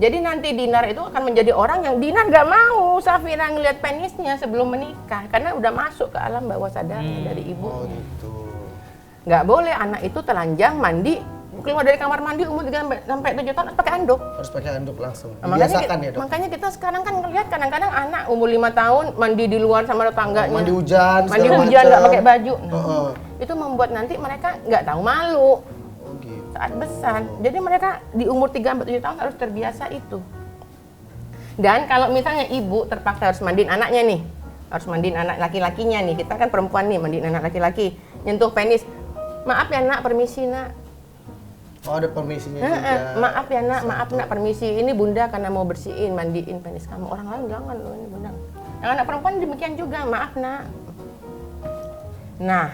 Jadi nanti Dinar itu akan menjadi orang yang Dinar nggak mau Safira ngelihat penisnya sebelum menikah. Karena udah masuk ke alam bawah sadarnya dari Oh, ibunya. gitu. Nggak boleh anak itu telanjang mandi keluar dari kamar mandi umur 3 sampai 7 tahun harus pakai anduk. Harus pakai anduk langsung. Nah, makanya, Biasakan ya, Dok. makanya kita sekarang kan ngelihat kadang-kadang anak umur 5 tahun mandi di luar sama tetangganya. Mandi hujan, Mandi segala hujan nggak macam. pakai baju. Nah, Heeh. itu membuat nanti mereka nggak tahu malu Oh, gitu. saat besar. Jadi mereka di umur 3 sampai 7 tahun harus terbiasa itu. Dan kalau misalnya ibu terpaksa harus mandiin anaknya nih, harus mandiin anak laki-lakinya nih, kita kan perempuan nih mandiin anak laki-laki, nyentuh penis. Maaf ya nak, permisi nak. Oh, ada permisinya juga. Maaf ya nak, maaf nak, permisi. Ini bunda karena mau bersihin, mandiin penis kamu. Orang lain jangan loh, ini bunda. Yang anak perempuan demikian juga, maaf nak. Nah,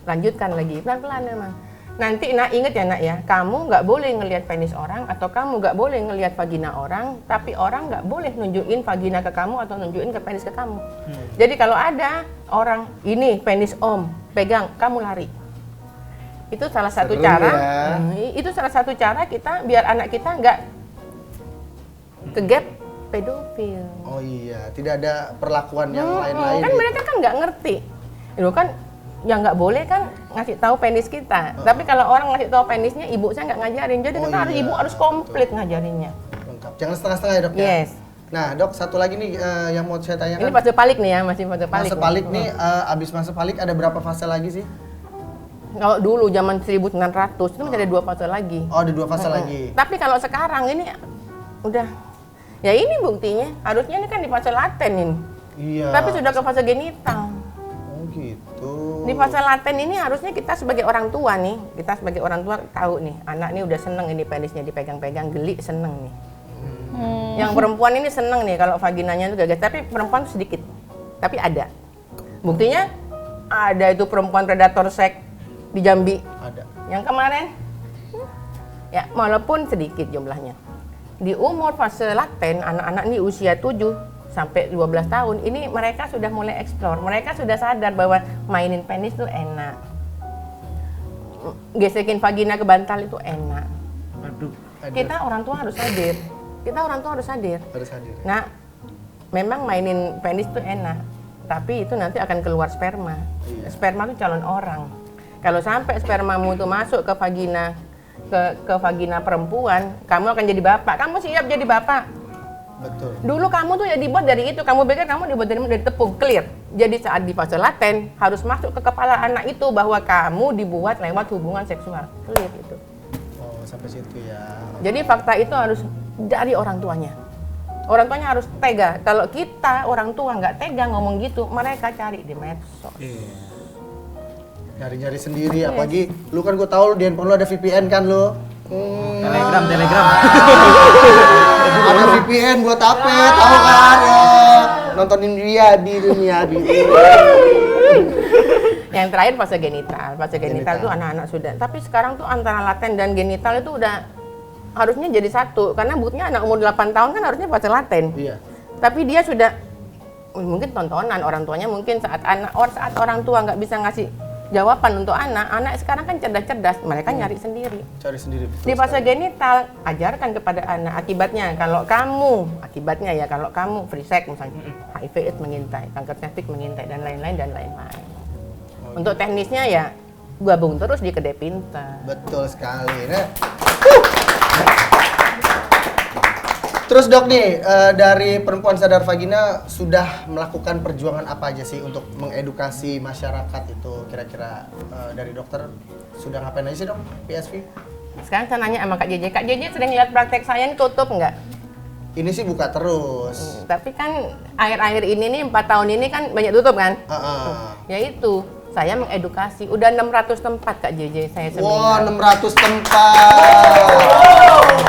lanjutkan lagi, pelan-pelan memang. Nanti nak inget ya nak ya, kamu nggak boleh ngelihat penis orang atau kamu nggak boleh ngelihat vagina orang, tapi orang nggak boleh nunjukin vagina ke kamu atau nunjukin ke penis ke kamu. Jadi kalau ada orang ini penis om, pegang, kamu lari. Itu salah satu Seru cara. ya. Itu salah satu cara kita biar anak kita nggak kegap pedofil. Oh iya, tidak ada perlakuan yang lain-lain. Kan gitu. mereka kan nggak ngerti. Itu kan yang nggak boleh kan ngasih tahu penis kita. Tapi kalau orang ngasih tahu penisnya, ibu saya nggak ngajarin. Jadi Oh kita harus iya, ibu harus komplit ngajarinnya. Lengkap. Jangan setengah-setengah ya, Dok ya. Yes. Nah, Dok, satu lagi nih yang mau saya tanyakan. Ini fase palik nih ya, masih fase palik. Fase palik nih, abis masa palik ada berapa fase lagi sih? Kalau dulu zaman 1900 itu masih ada 2 fase lagi. Oh, ada 2 fase lagi. Tapi kalau sekarang ini udah, ya ini buktinya. Harusnya ini kan di fase laten ini. Iya. Tapi sudah ke fase genital. Oh, gitu. Di fase laten ini harusnya kita sebagai orang tua nih, kita sebagai orang tua tahu nih, anak ini udah seneng ini penisnya dipegang-pegang, geli seneng nih. Yang perempuan ini seneng nih kalau vaginanya itu gagas, tapi perempuan sedikit. Tapi ada. Buktinya ada itu perempuan predator seks di Jambi. Ada. Yang kemarin, ya walaupun sedikit jumlahnya. Di umur fase laten, anak-anak ini usia 7 sampai 12 tahun, ini mereka sudah mulai eksplor. Mereka sudah sadar bahwa mainin penis itu enak. Gesekin vagina ke bantal itu enak. Aduh. Ada. Kita orang tua harus hadir. Kita orang tua harus hadir. Harus hadir. Nah, memang mainin penis itu enak, tapi itu nanti akan keluar sperma. Iya. Sperma itu calon orang. Kalau sampai spermamu itu masuk ke vagina vagina perempuan, kamu akan jadi bapak. Kamu siap jadi bapak. Betul. Dulu kamu tuh ya dibuat dari itu, kamu pikir kamu dibuat dari tepung, clear. Jadi saat di fase laten harus masuk ke kepala anak itu bahwa kamu dibuat lewat hubungan seksual, clear itu. Oh, sampai situ ya. Jadi fakta itu harus dari orang tuanya. Orang tuanya harus tega. Kalau kita orang tua nggak tega ngomong gitu, mereka cari di medsos. Nyari-nyari sendiri, apalagi lu kan gue tahu di handphone lu ada VPN kan lu. Telegram. Ada VPN buat apa? Tahu kan? Ya. Nontonin dia di dunia Yang terakhir fase genital. Fase genital Genital. itu anak-anak sudah. Tapi sekarang tuh antara laten dan genital itu udah harusnya jadi satu. Karena buktinya anak umur 8 tahun kan harusnya fase laten. Iya. Tapi dia sudah mungkin tontonan orang tuanya, mungkin saat orang tua nggak bisa ngasih jawaban untuk anak sekarang kan cerdas-cerdas, mereka nyari sendiri. Cari sendiri. betul Di fase sekali. genital, ajarkan kepada anak akibatnya kalau kamu free sex misalnya, HIV AIDS mengintai, kanker testik mengintai dan lain-lain dan lain-lain. Untuk teknisnya ya gabung terus di Kedai Pintar. Betul sekali. Nah. Terus Dok nih, dari Perempuan Sadar Vagina sudah melakukan perjuangan apa aja sih untuk mengedukasi masyarakat itu kira-kira dari dokter sudah ngapain aja sih Dok, PSV? Sekarang saya nanya sama Kak JJ sering lihat praktek saya ini tutup nggak? Ini sih buka terus. Tapi kan akhir-akhir ini nih 4 tahun ini kan banyak tutup kan? Ya itu, saya mengedukasi. Udah 600 tempat Kak JJ saya Wah, seminar. 600 tempat.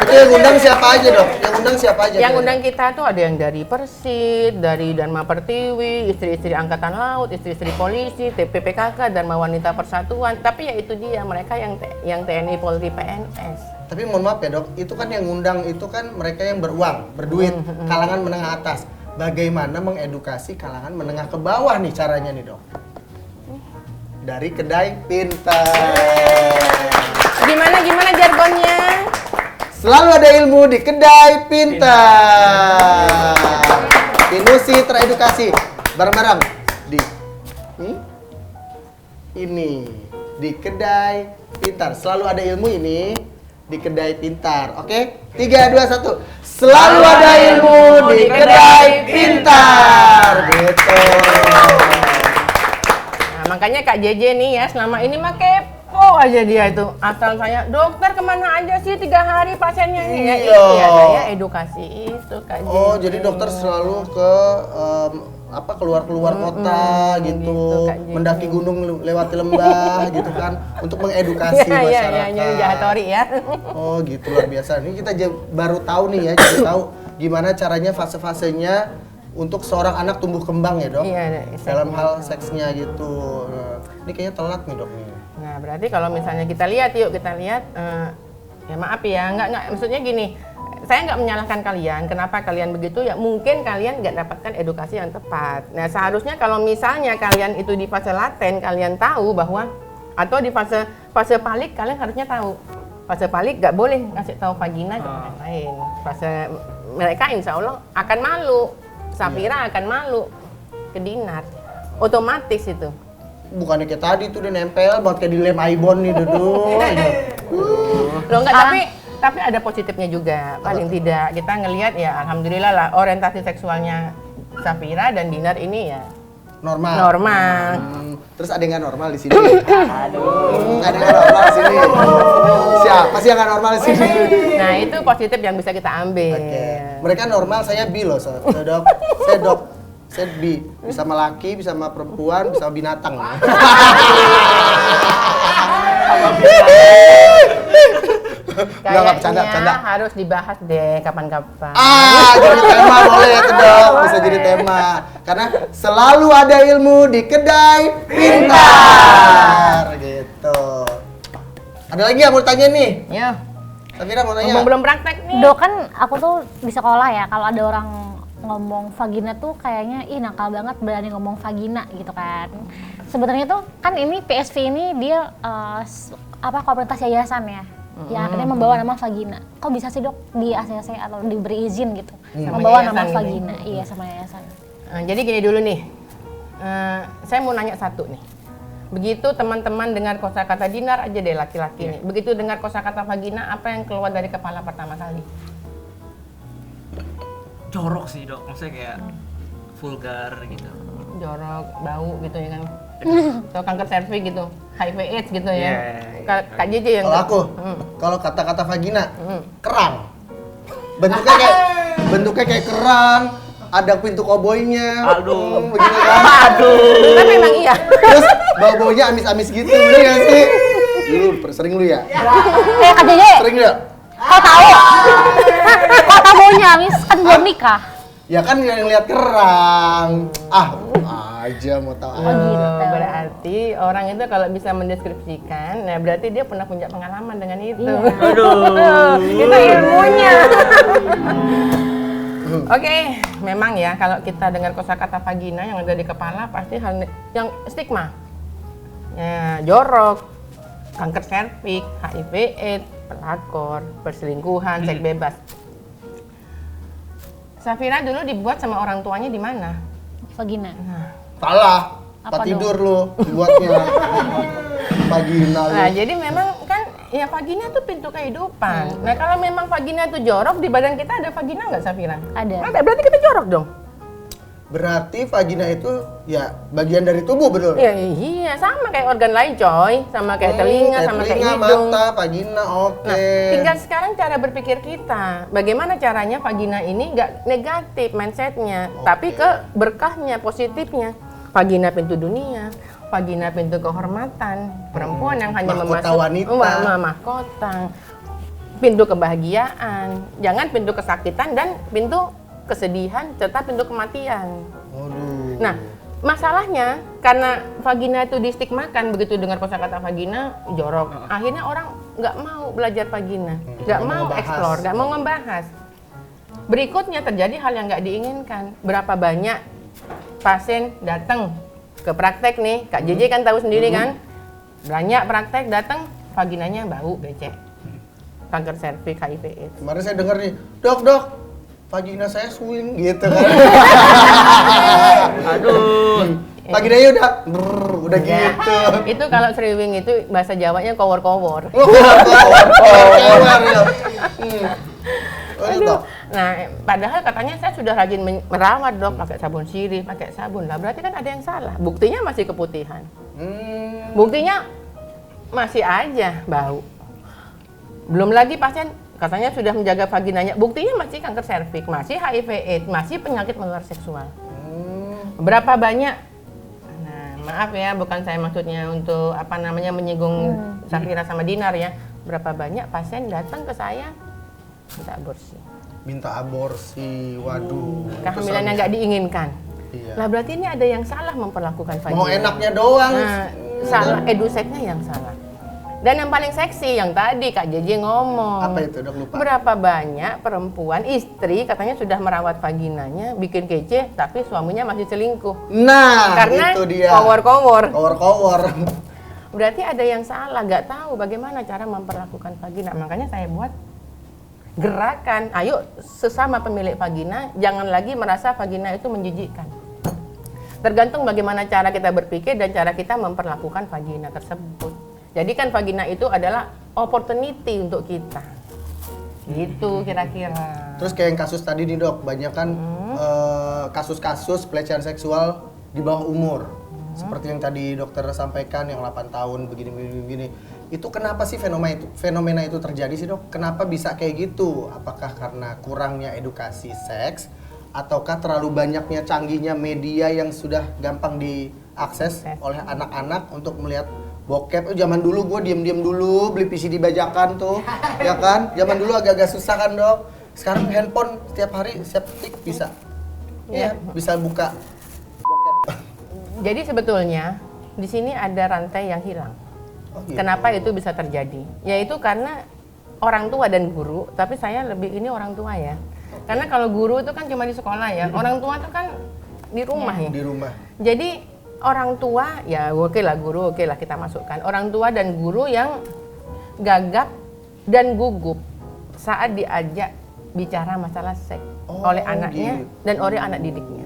Itu yang undang siapa aja Dok? Yang undang siapa aja? Yang undang kita tuh ada yang dari Persit, dari Dharma Pertiwi, istri-istri Angkatan Laut, istri-istri polisi, TPPKK, Dharma Wanita Persatuan. Tapi ya itu dia, mereka yang TNI, Polri, PNS. Tapi mohon maaf ya Dok, itu kan yang undang itu kan mereka yang beruang, berduit, kalangan menengah atas. Bagaimana mengedukasi kalangan menengah ke bawah nih caranya nih Dok? Dari Kedai Pintar. Gimana jargonnya? Selalu ada ilmu di Kedai Pintar. Inusi teredukasi bareng-bareng di ini. di kedai pintar. Selalu ada ilmu ini di kedai pintar. Oke? 3, 2, 1. Selalu ada ilmu di kedai pintar. Gitu. Nah, makanya Kak JJ nih ya selama ini mah kepo aja dia itu. Asal saya, dokter kemana aja sih 3 hari pasiennya ini? Ya, Iya. ya saya edukasi itu Kak JJ. Oh, jadi dokter selalu ke keluar-keluar kota gitu, Kak JJ. mendaki gunung lewati lembah gitu kan untuk mengedukasi masyarakat. Iya, Jahatori ya. Oh, gitu luar biasa. Ini kita baru tahu nih ya, jadi tahu gimana caranya fase-fasenya untuk seorang anak tumbuh kembang ya, Dok. Iya, Dalam hal seksnya gitu. Nah, ini kayaknya telat nih, Dok nih. Nah, berarti kalau misalnya kita lihat, ya maaf ya, nggak, maksudnya gini, saya nggak menyalahkan kalian, kenapa kalian begitu, ya mungkin kalian nggak dapatkan edukasi yang tepat. Nah, seharusnya kalau misalnya kalian itu di fase laten, kalian tahu bahwa, atau di fase palik, kalian harusnya tahu. Fase palik nggak boleh ngasih tahu vagina ke orang lain. Fase mereka insya Allah akan malu, Safira akan malu ke Dinar, otomatis itu. Bukannya kayak tadi tuh udah nempel banget kayak di lem Aibon nih, Duduk. Loh enggak, tapi ada positifnya juga. Paling tidak kita ngelihat ya alhamdulillah lah orientasi seksualnya Safira dan Dinar ini ya normal. Terus ada yang nggak normal di sini? Aduh. Ada yang nggak normal di sini? Siapa sih yang nggak normal di sini? Nah, itu positif yang bisa kita ambil. Oke. Mereka normal, saya bi loh, Dok. Saya bi. Bisa sama laki, bisa sama perempuan, bisa sama binatang. Nggak, bercanda. Kayaknya harus dibahas deh kapan-kapan. Jadi tema boleh ya tuh, Dok. Bisa jadi tema. Karena selalu ada ilmu di kedai pintar. Gitu. Ada lagi yang mau tanya nih? Ya, Safira mau tanya? belum praktek nih. Dok, kan aku tuh di sekolah ya, kalau ada orang ngomong vagina tuh kayaknya nakal banget berani ngomong vagina gitu kan. Sebenarnya tuh kan ini PSV ini dia komunitas yayasan ya. Ya akhirnya membawa nama vagina. Kok bisa sih, Dok, di ACC atau diberi izin gitu membawa nama yayasan vagina? ini. Iya, sama yayasan. Jadi gini dulu nih, saya mau nanya satu nih. Begitu teman-teman dengar kosakata Dinar aja deh laki-laki nih. Begitu dengar kosakata vagina, apa yang keluar dari kepala pertama kali? Jorok sih, Dok. Maksudnya kayak vulgar gitu. Jorok, bau gitu ya kan? Atau kanker serviks gitu, HIV AIDS gitu ya? Yeah. Kak JJ yang Kalau aku, kalau kata-kata vagina, kerang. Bentuknya kayak kerang, ada pintu koboynya. Aduh. Begitu kan? Tapi memang iya. Terus bau-baunya amis-amis gitu, bener gak sih? Lu sering lu ya? Kak JJ, Sering ya? kok tahu? Kok tahu baunya, Mis? Kan belum nikah. Ya kan yang lihat kerang. Aja mau tahu. gitu. Berarti orang itu kalau bisa mendeskripsikan, nah berarti dia pernah punya pengalaman dengan itu. Iya. Aduh. Itu ilmunya. Oke, memang ya kalau kita dengar kosakata vagina yang ada di kepala pasti hal yang stigma. Ya, jorok, kanker serviks, HIV AIDS, pelakor, perselingkuhan, seks bebas. Safira dulu dibuat sama orang tuanya di mana? Vagina. Salah. Apa Tidur lu dibuatnya. Vagina lu. Nah, jadi memang kan ya vagina tuh pintu kehidupan. Nah, kalau memang vagina itu jorok, di badan kita ada vagina nggak, Safira? Ada. Ada, berarti kita jorok dong. Berarti vagina itu ya bagian dari tubuh, betul? Ya iya, sama kayak organ lain, coy. Sama kayak telinga, sama kayak hidung. mata, vagina, oke. Nah, tinggal sekarang cara berpikir kita. Bagaimana caranya vagina ini nggak negatif mindsetnya, tapi ke berkahnya, positifnya. Vagina pintu dunia, vagina pintu kehormatan. Perempuan yang hanya Mahkota wanita. mahkota. Pintu kebahagiaan. Jangan pintu kesakitan dan pintu kesedihan serta pintu kematian. Waduh. Nah, masalahnya karena vagina itu distigmakan, begitu dengar kosakata vagina jorok. Akhirnya orang nggak mau belajar vagina, nggak mau ngebahas. explore, nggak mau membahas. Berikutnya terjadi hal yang nggak diinginkan. Berapa banyak pasien datang ke praktek nih, Kak JJ kan tahu sendiri kan? Banyak praktek datang vaginanya bau becek. Kanker serviks, HIV AIDS. Kemarin saya dengar nih, dok, vagina saya swing gitu kan. Aduh. Vaginanya udah gitu. Itu kalau sriwing itu bahasa Jawanya kowor-kowor. Aduh. Nah, padahal katanya saya sudah rajin merawat dok, pakai sabun sirih, pakai sabun lah. Berarti kan ada yang salah. Buktinya masih keputihan. Buktinya masih aja bau. Belum lagi pasien katanya sudah menjaga vaginanya. Buktinya masih kanker serviks, masih HIV/AIDS, masih penyakit menular seksual. Berapa banyak? Nah, maaf ya, bukan saya maksudnya untuk menyinggung Safira sama Dinar ya. Berapa banyak pasien datang ke saya minta aborsi, waduh. Kehamilan yang nggak diinginkan. Iya. Lah berarti ini ada yang salah memperlakukan vagina. Mau enaknya doang. Nah, salah eduseknya yang salah. Dan yang paling seksi yang tadi Kak JJ ngomong. Apa itu dok, lupa? Berapa banyak perempuan istri katanya sudah merawat vaginanya, bikin kece, tapi suaminya masih selingkuh. Nah, karena itu dia. Kowor-kowor. Kowor-kowor. Berarti ada yang salah, nggak tahu bagaimana cara memperlakukan vagina. Makanya saya buat gerakan, ayo sesama pemilik vagina, jangan lagi merasa vagina itu menjijikkan. Tergantung bagaimana cara kita berpikir dan cara kita memperlakukan vagina tersebut. Jadi kan vagina itu adalah opportunity untuk kita. Gitu kira-kira. Terus kayak yang kasus tadi nih dok, banyak kan kasus-kasus pelecehan seksual di bawah umur. Seperti yang tadi dokter sampaikan, yang 8 tahun begini. Itu kenapa sih fenomena itu terjadi sih dok? Kenapa bisa kayak gitu? Apakah karena kurangnya edukasi seks? Ataukah terlalu banyaknya canggihnya media yang sudah gampang diakses oleh anak-anak untuk melihat bokep? Zaman dulu gue diem-diem dulu beli VCD bajakan tuh, ya kan? Zaman dulu agak-agak susah kan dok? Sekarang handphone setiap hari, setiap detik bisa. Ya, bisa buka bokep. Jadi sebetulnya di sini ada rantai yang hilang. Oh, gitu. Kenapa itu bisa terjadi? Yaitu karena orang tua dan guru, tapi saya lebih ini orang tua ya. Karena kalau guru itu kan cuma di sekolah ya, orang tua itu kan di rumah ya. Di rumah. Jadi orang tua, ya oke lah guru, oke lah kita masukkan. Orang tua dan guru yang gagap dan gugup saat diajak bicara masalah seks oleh anaknya dan oleh anak didiknya.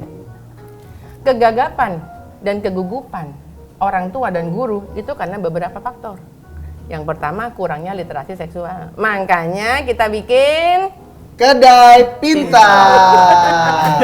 Kegagapan dan kegugupan orang tua dan guru itu karena beberapa faktor. Yang pertama, kurangnya literasi seksual. Makanya kita bikin Kedai Pintar.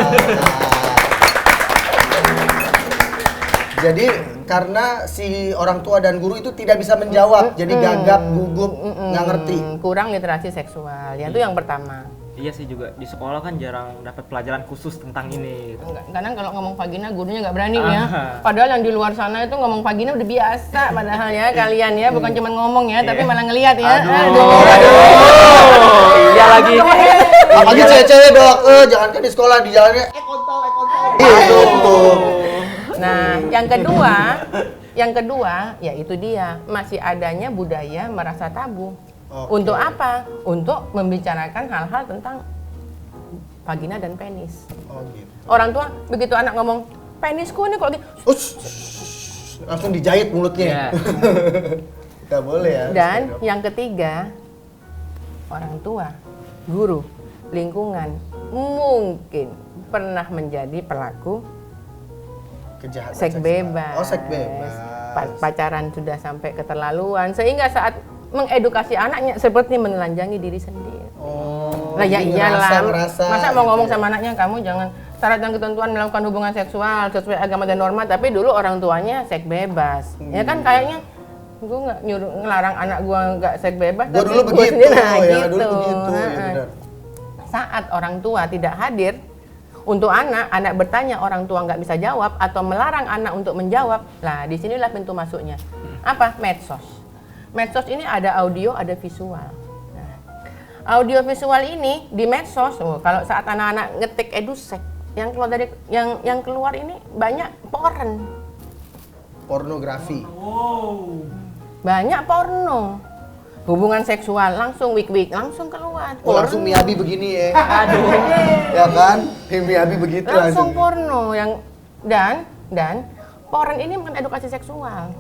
Jadi karena si orang tua dan guru itu tidak bisa menjawab, jadi gagap, gugup, nggak ngerti. Kurang literasi seksual, itu yang pertama. Iya sih, juga di sekolah kan jarang dapat pelajaran khusus tentang ini gitu. Kadang kalau ngomong vagina gurunya nggak berani ya. Padahal yang di luar sana itu ngomong vagina udah biasa padahal ya kalian ya, bukan cuma ngomong ya, tapi malah ngelihat ya. Aduh. Iya lagi. Apalagi cewek-cewek dok, jangankan di sekolah, di jalannya kontol. Itu tuh. Nah, yang kedua ya itu dia, masih adanya budaya merasa tabu. Untuk apa? Untuk membicarakan hal-hal tentang vagina dan penis. Gitu. Orang tua begitu anak ngomong penisku ini kok gitu, langsung dijahit mulutnya. Gak boleh ya. Dan yang ketiga, orang tua, guru, lingkungan mungkin pernah menjadi pelaku kejahatan seks bebas. Oh, seks bebas. Pacaran sudah sampai keterlaluan sehingga saat mengedukasi anaknya seperti menelanjangi diri sendiri. Lah ya iyalah. Masa mau ngomong sama anaknya kamu jangan syarat dan ketentuan melakukan hubungan seksual sesuai agama dan norma, tapi dulu orang tuanya seks bebas. Ya kan kayaknya gue nggak nyuruh ngelarang anak gue nggak seks bebas. Gue dulu begitu, dulu begitu. Ya, saat orang tua tidak hadir untuk anak bertanya orang tua nggak bisa jawab atau melarang anak untuk menjawab, lah disinilah pintu masuknya. Apa? Medsos. Medsos ini ada audio, ada visual. Nah, audio visual ini di medsos, kalau saat anak-anak ngetik edusek, yang keluar dari yang keluar ini banyak pornografi. Banyak porno. Hubungan seksual langsung wik langsung keluar. Langsung miabi begini ya. Aduh. Ya kan? Miabi begitu langsung porno yang dan porn ini bukan edukasi seksual.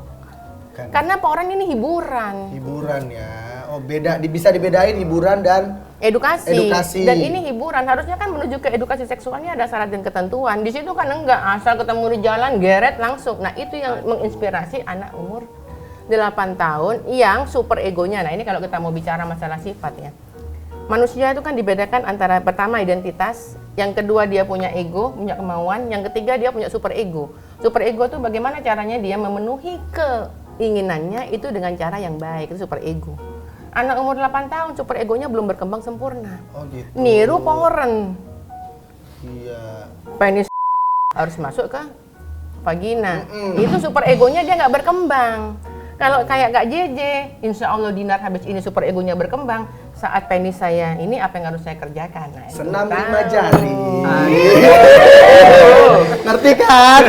Karena porn ini hiburan. Hiburan ya. Oh, beda, bisa dibedain hiburan dan edukasi. Dan ini hiburan, harusnya kan menuju ke edukasi seksualnya ada syarat dan ketentuan. Di situ kan enggak, asal ketemu di jalan geret langsung. Nah, itu yang menginspirasi anak umur 8 tahun yang super egonya. Nah, ini kalau kita mau bicara masalah sifat ya. Manusia itu kan dibedakan antara pertama identitas, yang kedua dia punya ego, punya kemauan, yang ketiga dia punya super ego. Super ego itu bagaimana caranya dia memenuhi keinginannya itu dengan cara yang baik, itu super ego. Anak umur 8 tahun super egonya belum berkembang sempurna. Oh gitu. Niru poweren. Iya. Penis harus masuk ke vagina. Itu super egonya dia nggak berkembang. Kalau kayak Kak JJ, insya Allah Dinar habis ini super egonya berkembang. Saat penis saya ini apa yang harus saya kerjakan? Nah, Senam itu 5 tahu. jari. Gitu. Ngerti kan?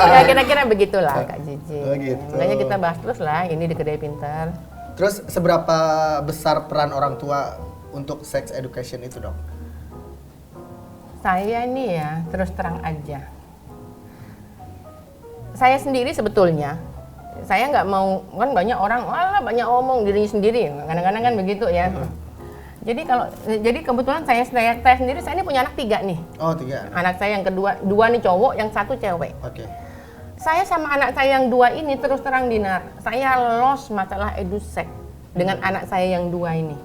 Ya kira-kira begitulah Kak JJ. Oh, gitu. Makanya kita bahas terus lah ini di Kedai Pintar. Terus seberapa besar peran orang tua untuk sex education itu, Dok? Saya nih ya, terus terang aja. Saya sendiri sebetulnya, saya nggak mau, kan banyak orang, walah banyak omong dirinya sendiri, kadang-kadang kan begitu ya. Jadi kebetulan saya sendiri, saya ini punya anak 3 nih. Oh, 3 anak. Anak saya yang kedua, 2 nih cowok, yang 1 cewek. Oke. Saya sama anak saya yang 2 ini terus terang Dinar, saya lost masalah edusek dengan anak saya yang 2 ini.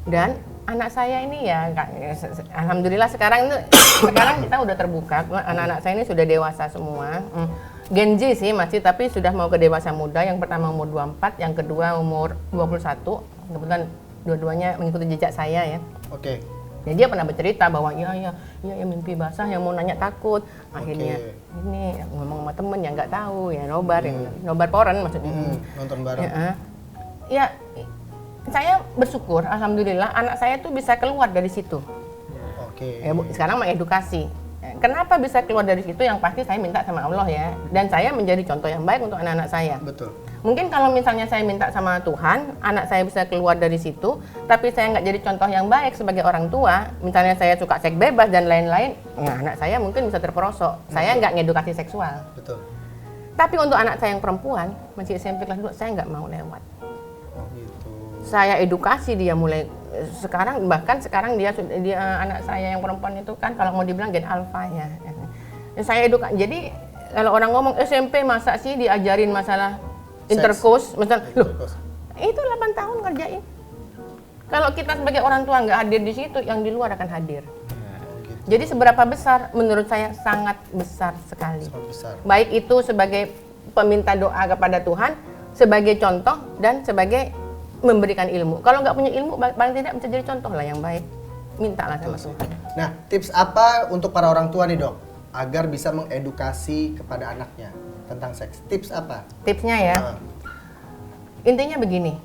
Dan anak saya ini ya, alhamdulillah sekarang kita udah terbuka, anak-anak saya ini sudah dewasa semua. Gen Z sih masih, tapi sudah mau ke dewasa muda. Yang pertama umur 24, yang kedua umur 21. Kebetulan dua-duanya mengikuti jejak saya ya. Oke. Ya, dia pernah bercerita bahwa ya mimpi basah, yang mau nanya takut. Akhirnya ini ngomong sama temen yang nggak tahu ya, nobar poren maksudnya. Nonton bareng. Ya, saya bersyukur, alhamdulillah anak saya tuh bisa keluar dari situ. Oke. Ya, sekarang mengedukasi. Kenapa bisa keluar dari situ? Yang pasti saya minta sama Allah ya. Dan saya menjadi contoh yang baik untuk anak-anak saya. Betul. Mungkin kalau misalnya saya minta sama Tuhan, anak saya bisa keluar dari situ, tapi saya nggak jadi contoh yang baik sebagai orang tua, misalnya saya suka seks bebas dan lain-lain, nah anak saya mungkin bisa terperosok. Saya nggak ngedukasi seksual. Betul. Tapi untuk anak saya yang perempuan, masih SMP kelas 2, saya nggak mau lewat. Oh gitu. Saya edukasi dia mulai sekarang, bahkan sekarang dia anak saya yang perempuan itu kan kalau mau dibilang gen alpha ya. Saya edukasi. Jadi kalau orang ngomong SMP masa sih diajarin masalah intercourse, loh, itu 8 tahun ngerjain. Kalau kita sebagai orang tua nggak hadir di situ, yang di luar akan hadir. Jadi seberapa besar? Menurut saya sangat besar sekali. Sangat besar. Baik itu sebagai peminta doa kepada Tuhan, sebagai contoh, dan sebagai memberikan ilmu. Kalau nggak punya ilmu, paling tidak bisa jadi contoh lah yang baik. Mintalah sama Tuhan. Nah, tips apa untuk para orang tua nih, Dok, agar bisa mengedukasi kepada anaknya tentang seks? Tips apa? Tipsnya ya, intinya begini,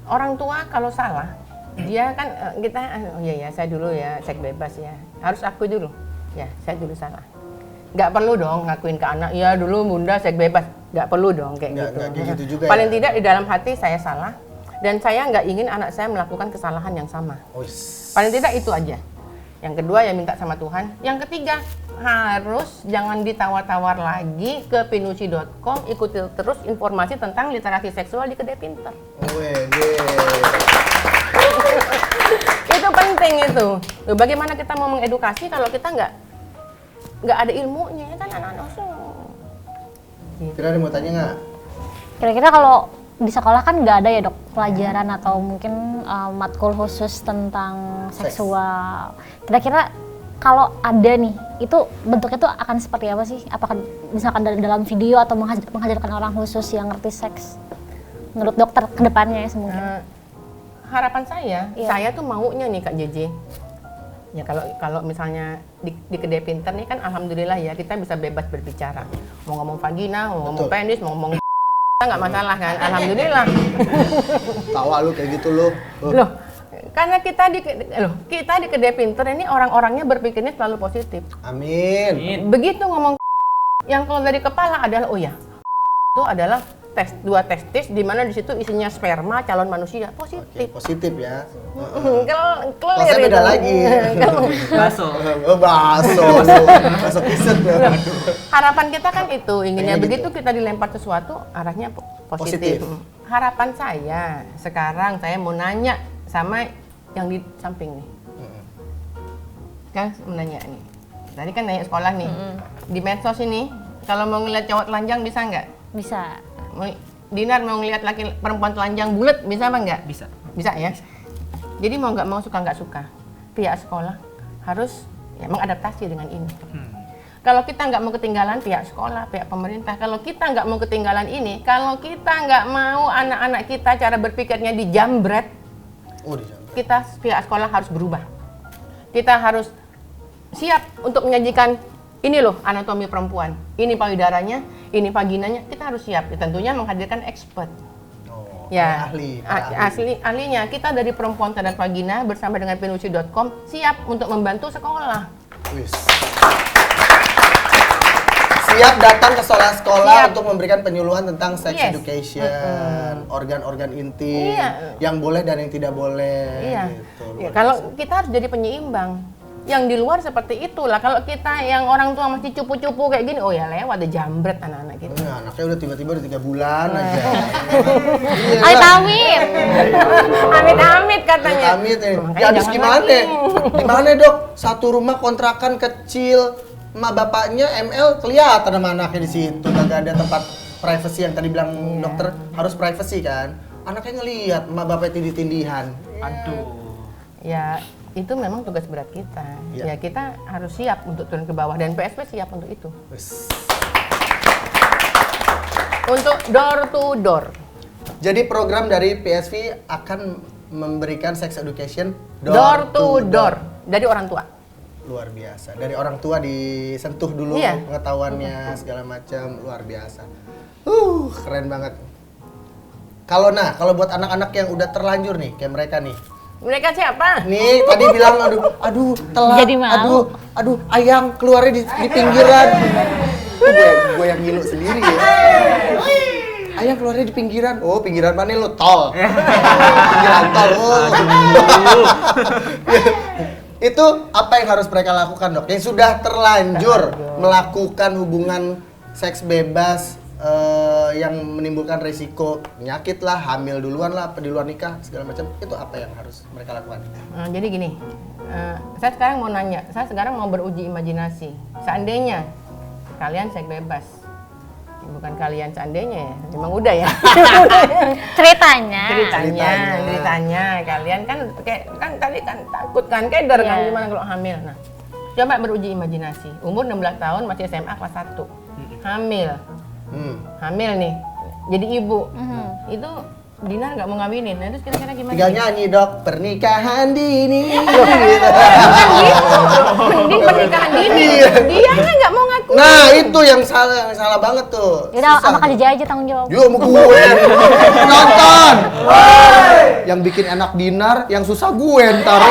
orang tua kalau salah, dia kan kita, oh iya ya saya dulu ya seks bebas ya, harus akui dulu, ya saya dulu salah. Nggak perlu dong ngakuin ke anak, ya dulu bunda seks bebas, nggak perlu dong kayak gitu. Nggak gitu juga Paling ya? tidak di dalam hati saya salah, dan saya nggak ingin anak saya melakukan kesalahan yang sama. Paling tidak itu aja. Yang kedua ya minta sama Tuhan. Yang ketiga harus jangan ditawar-tawar lagi ke pinusi.com, ikuti terus informasi tentang literasi seksual di Kedai Pintar. Wede. Itu penting itu. Loh, bagaimana kita mau mengedukasi kalau kita nggak ada ilmunya ya kan anak-anak Kira ada mau tanya nggak? Kira-kira kalau di sekolah kan nggak ada ya dok pelajaran atau mungkin matkul khusus tentang seksual. Kira-kira kalau ada nih, itu bentuknya tuh akan seperti apa sih? Apakah misalkan dalam video atau menghadirkan orang khusus yang ngerti seks? Menurut dokter kedepannya ya semungkin. Harapan saya, Iya. saya tuh maunya nih Kak JJ. Ya kalau misalnya di Kedai Pintar nih kan alhamdulillah ya kita bisa bebas berbicara. Mau ngomong vagina, mau ngomong penis, mau ngomong nggak masalah kan, alhamdulillah. Tawa lu kayak gitu lu. Loh, karena kita di Kedai Pintar ini orang-orangnya berpikirnya selalu positif. Amin. Begitu ngomong yang keluar dari kepala adalah oh ya, itu adalah dua testis di mana di situ isinya sperma calon manusia Oke, positif. positif ya. Clear Kelasnya beda itu. lagi. Baso. Baso piset ya. Harapan kita kan itu inginnya Pengennya begitu gitu. kita dilempar sesuatu arahnya positif. Positif. harapan saya sekarang saya mau nanya sama yang di samping nih. Kan menanya nih. Tadi kan nanya sekolah nih. Di medsos ini kalau mau ngeliat cowok telanjang bisa nggak? Bisa. Dinar mau ngeliat laki perempuan telanjang bulat bisa apa nggak? Bisa. Bisa ya. Jadi mau nggak mau suka nggak suka, pihak sekolah harus ya, mengadaptasi dengan ini. Kalau kita nggak mau ketinggalan, pihak sekolah, pihak pemerintah. Kalau kita nggak mau ketinggalan ini, kalau kita nggak mau anak-anak kita cara berpikirnya dijambret, kita pihak sekolah harus berubah. Kita harus siap untuk menyajikan ini loh anatomi perempuan, ini payudaranya, ini vaginanya. Kita harus siap. Tentunya menghadirkan expert. Ya, ahlinya. Kita dari Perempuan Sadar Vagina bersama dengan Pinusi.com siap untuk membantu sekolah. Siap datang ke sekolah-sekolah Siap. untuk memberikan penyuluhan tentang sex Yes. education, organ-organ intim, Iya. yang boleh dan yang tidak boleh. Iya. Gitu. Ya, kalau kita harus jadi penyeimbang. Yang di luar seperti itulah. Kalau kita yang orang tua masih cupu-cupu kayak gini, oh ya lewat ada jambret anak-anak kita. Nah, anaknya udah tiba-tiba udah 3 bulan aja. Amit-amit. Amit-amit katanya. Amit nih. Makanya Ya habis jangan gimana? lagi. Gimana dok? Satu rumah kontrakan kecil, emak bapaknya ML kelihatan sama anaknya di situ. Kagak ada tempat privacy yang tadi bilang dokter harus privacy kan. Anaknya ngelihat emak bapaknya tindih-tindihan. Aduh. Ya, itu memang tugas berat kita. Iya. Ya kita harus siap untuk turun ke bawah dan PSP siap untuk itu. Untuk door to door. Jadi program dari PSV akan memberikan sex education Door to door dari orang tua. Luar biasa. Dari orang tua disentuh dulu Iya. pengetahuannya segala macam, luar biasa. Keren banget. Kalau buat anak-anak yang udah terlanjur nih kayak mereka nih. Mereka siapa? Nih tadi bilang aduh telat, Jadi mau. aduh ayang keluarnya di pinggiran. Gue yang ngilu sendiri ya. Ayang keluarnya di pinggiran. Oh, pinggiran mana lu? Tol. Pinggiran tol. Oh. Itu apa yang harus mereka lakukan, Dok? Yang sudah terlanjur melakukan hubungan seks bebas yang menimbulkan resiko penyakit lah, hamil duluan lah, di luar nikah segala macam. Itu apa yang harus mereka lakukan? Jadi gini, saya sekarang mau nanya, saya sekarang mau beruji imajinasi. Seandainya kalian seks bebas, bukan kalian seandainya ya, memang udah ya. Ceritanya. Ceritanya kalian kan kayak kan tadi kan takut kan keder kan Iya. gimana kalau hamil. Nah, coba beruji imajinasi. Umur 16 tahun masih SMA kelas 1. Hamil. Hamil nih. Jadi ibu. Itu Dina nggak mau ngawinin. Nah, terus kira-kira gimana? Tinggal nyanyi, Dok. Pernikahan dini. Mending pernikahan dini. Dia nggak mau ngaku. Nah, itu yang salah banget tuh. Yaudah, Susah sama tuh. Khadijah aja tanggung jawab. Yo sama gue. Nonton. Yang bikin enak dinar, yang susah gue ntar.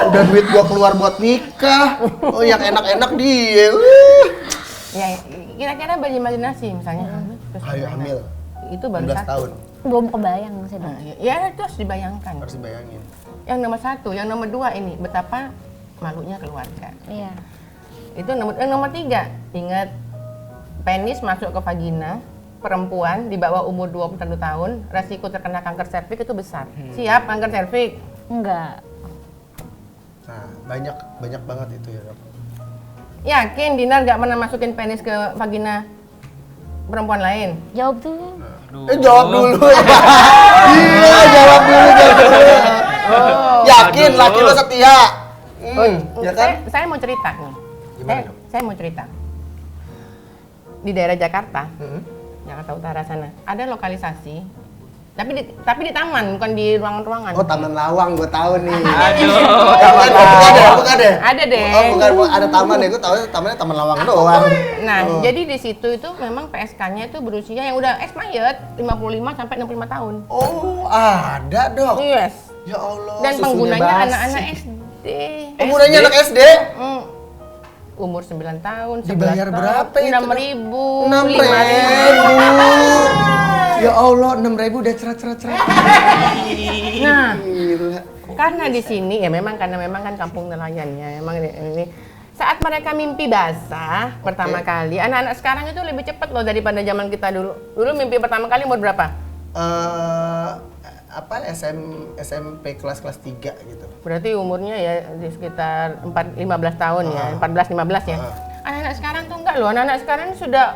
Udah duit gua keluar buat nikah. Oh, yang enak-enak dia. Ya, kira-kira berimajinasi misalnya hamil. Terus Ayo gimana? hamil. Itu baru 16 satu. tahun. Belum kebayang sih, Dok. Nah, ya itu harus dibayangkan. Harus dibayangin. Yang nomor 1, yang nomor 2 ini betapa malunya keluarga. Iya. Itu nomor 3, ingat penis masuk ke vagina perempuan di bawah umur 21 tahun, resiko terkena kanker serviks itu besar. Siap kanker serviks? Enggak. Nah, banyak banget itu ya, Dok. Yakin Dinar nggak pernah masukin penis ke vagina perempuan lain? Jawab tuh. Jawab dulu. Iya, jawab dulu. Yakin laki lo setia. Ya kan? Saya mau cerita nih. Gimana, Dok? Saya mau cerita. Di daerah Jakarta, Jakarta Utara sana, ada lokalisasi, tapi di taman, bukan di ruangan-ruangan. Oh, Taman Lawang, gue tahu nih. Aduh. Bukan deh. Ada deh. Oh, bukan ada taman ya. Gue tahu tamannya Taman Lawang doang. Nah, jadi di situ itu memang PSK-nya itu berusia yang udah expired 55 sampai 65 tahun. Oh, ada, Dok. Yes. Ya Allah. Dan susunya penggunanya basi. anak-anak SD. Penggunanya anak SD? Hmm. Umur 9 tahun, 11 Dibayar tahun, berapa itu? 6.000, 6.000. 5.000. Ya Allah, 6.000 udah ceret. Nah, Gila. karena di sini ya memang kan kampung nelayan ya, memang ini Saat mereka mimpi basah pertama kali, anak-anak sekarang itu lebih cepat loh daripada zaman kita dulu. Dulu mimpi pertama kali umur berapa? SMP kelas 3 gitu. Berarti umurnya ya di sekitar 15 tahun ya, 14-15 ya. Anak-anak sekarang tuh enggak loh, anak-anak sekarang sudah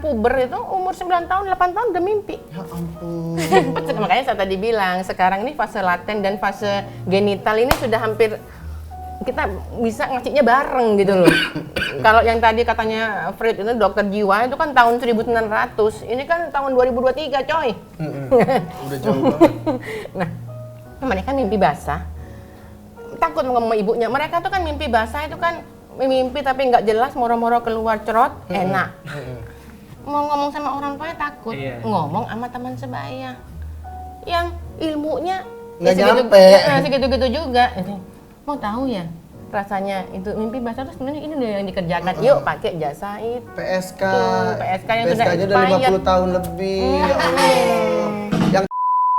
puber itu umur 9 tahun, 8 tahun udah mimpi. Ya ampun. Makanya saya tadi bilang, sekarang ini fase laten dan fase genital ini sudah hampir kita bisa ngasihnya bareng gitu loh. Kalau yang tadi katanya Freud itu dokter jiwa itu kan tahun 1900, ini kan tahun 2023 coy. Udah jauh banget. Nah, mereka mimpi basah, takut ngomong sama ibunya. Mereka tuh kan mimpi basah itu kan mimpi tapi nggak jelas, moro-moro keluar cerot, enak. Mau ngomong sama orang tuanya takut, ngomong sama teman sebaya yang ilmunya nggak nyampe. Segitu-gitu juga. Mau tahu ya rasanya itu mimpi basah tuh sebenarnya ini udah yang dikerjakan. Yuk pakai jasa itu. PSK. PSK yang sudah PSK-nya udah 50 tahun lebih. Ya Allah. Yang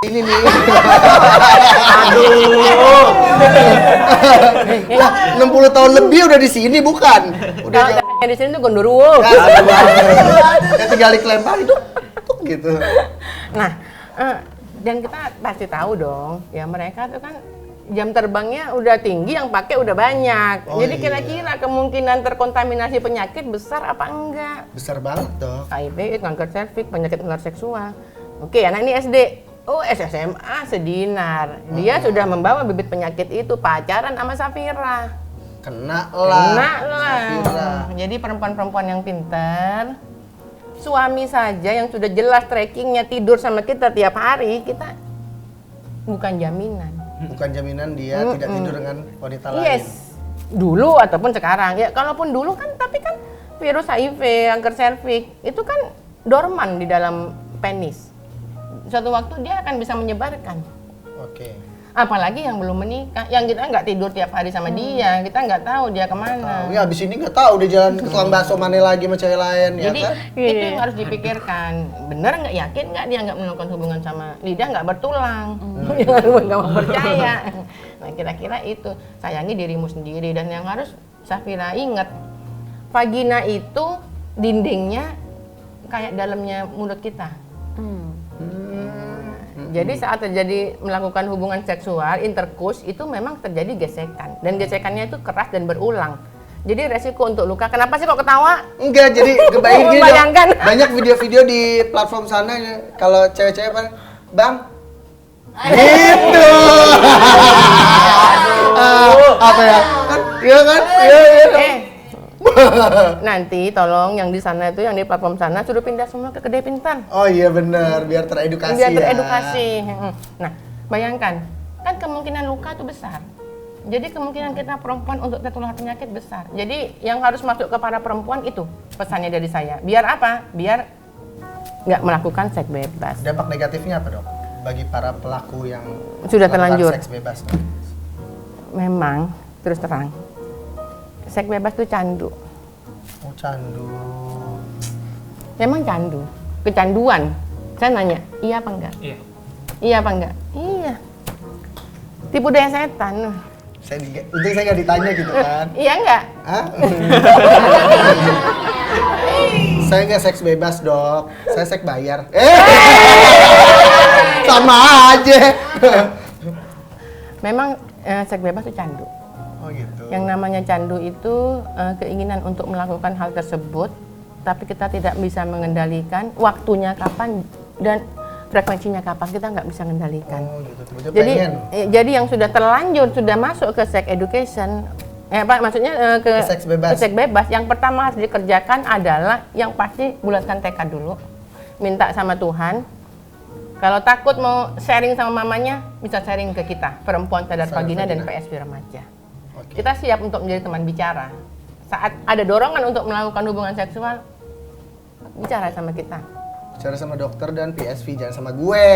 ini nih. Aduh. 60 tahun lebih udah di sini bukan? Udah Kalau di sini tuh gondoruo. Ya tinggal dikelempar itu gitu. Nah, dan kita pasti tahu dong, ya mereka tuh kan jam terbangnya udah tinggi, yang pakai udah banyak. Jadi kira-kira kemungkinan terkontaminasi penyakit besar apa enggak? Besar banget dong. HIV, kanker serviks, penyakit menular seksual. Oke, anak ini SD. Oh, SMA sedinar. Dia sudah membawa bibit penyakit itu, pacaran sama Safira. Kena lah. Safira. Jadi perempuan-perempuan yang pintar, suami saja yang sudah jelas trackingnya tidur sama kita tiap hari, kita bukan jaminan. Bukan jaminan dia tidak tidur dengan wanita lain. Yes, dulu ataupun sekarang. Ya, kalaupun dulu kan, tapi kan virus HIV, kanker serviks itu kan dorman di dalam penis. Suatu waktu dia akan bisa menyebarkan. Oke. Apalagi yang belum menikah, yang kita nggak tidur tiap hari sama dia, kita nggak tahu dia kemana. Ya abis ini nggak tahu dia jalan ke tukang bakso mana lagi sama cewek lain. Jadi ya kan? itu yang harus dipikirkan. Bener nggak, yakin nggak dia nggak melakukan hubungan sama lidah nggak bertulang? Nggak mau percaya. Nah kira-kira itu, sayangi dirimu sendiri. Dan yang harus Safira ingat, vagina itu dindingnya kayak dalamnya mulut kita. Jadi saat terjadi melakukan hubungan seksual, intercourse, itu memang terjadi gesekan. Dan gesekannya itu keras dan berulang. Jadi resiko untuk luka. Kenapa sih kok ketawa? Enggak, jadi kebayang gini Membayangkan. dong. Banyak video-video di platform sana ya, kalau cewek-cewek apa, Bang, gitu. Apa ya? Kan, iya kan? Iya. Nanti tolong yang di sana itu, yang di platform sana, suruh pindah semua ke Kedai Pintar. Oh iya benar, biar teredukasi Biar ya. teredukasi. Nah, bayangkan, kan kemungkinan luka itu besar. Jadi kemungkinan kita perempuan untuk tertular penyakit besar. Jadi yang harus masuk ke para perempuan itu pesannya dari saya. Biar apa? Biar nggak melakukan seks bebas. Dampak negatifnya apa dok? Bagi para pelaku yang Sudah melakukan terlanjur. seks bebas. Memang, terus terang, seks bebas itu candu. Oh candu. Memang candu, kecanduan. Saya nanya, iya apa enggak? Iya. Iya apa enggak? Iya. Tipu daya setan. Untung saya nggak ditanya gitu kan. Iya enggak? Hah? Saya nggak seks bebas dok, saya seks bayar. Sama aja. Memang seks bebas itu candu. Oh gitu. Yang namanya candu itu keinginan untuk melakukan hal tersebut, tapi kita tidak bisa mengendalikan waktunya kapan dan frekuensinya kapan, kita nggak bisa mengendalikan. Oh gitu. Tiba-tiba pengen. Jadi yang sudah terlanjur, sudah masuk ke sex education, maksudnya ke seks bebas. ke seks bebas, yang pertama harus dikerjakan adalah yang pasti bulatkan tekad dulu, minta sama Tuhan. Kalau takut mau sharing sama mamanya, bisa sharing ke kita, Perempuan Sadar Vagina dan PSV Remaja. Okay. Kita siap untuk menjadi teman bicara. Saat ada dorongan untuk melakukan hubungan seksual, bicara sama kita. Bicara sama dokter dan PSV, jangan sama gue.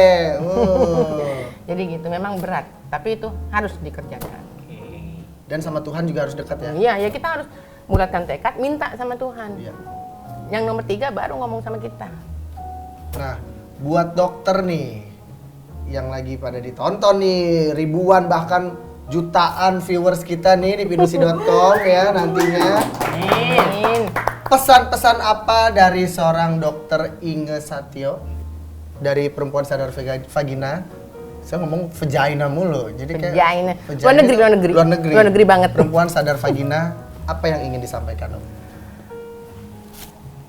Jadi gitu, memang berat, tapi itu harus dikerjakan. Dan sama Tuhan juga harus dekat ya. Iya, ya kita harus bulatkan tekad, minta sama Tuhan. Iya. Yang nomor 3 baru ngomong sama kita. Nah, buat dokter nih, yang lagi pada ditonton nih, ribuan bahkan jutaan viewers kita nih di pinusi.com ya nantinya. Amin. Pesan-pesan apa dari seorang dokter Inge Satyo dari Perempuan Sadar Vagina? Saya ngomong vagina mulu, jadi kayak Vagina. vagina. Luar negeri banget. Perempuan Sadar Vagina, apa yang ingin disampaikan, Dok?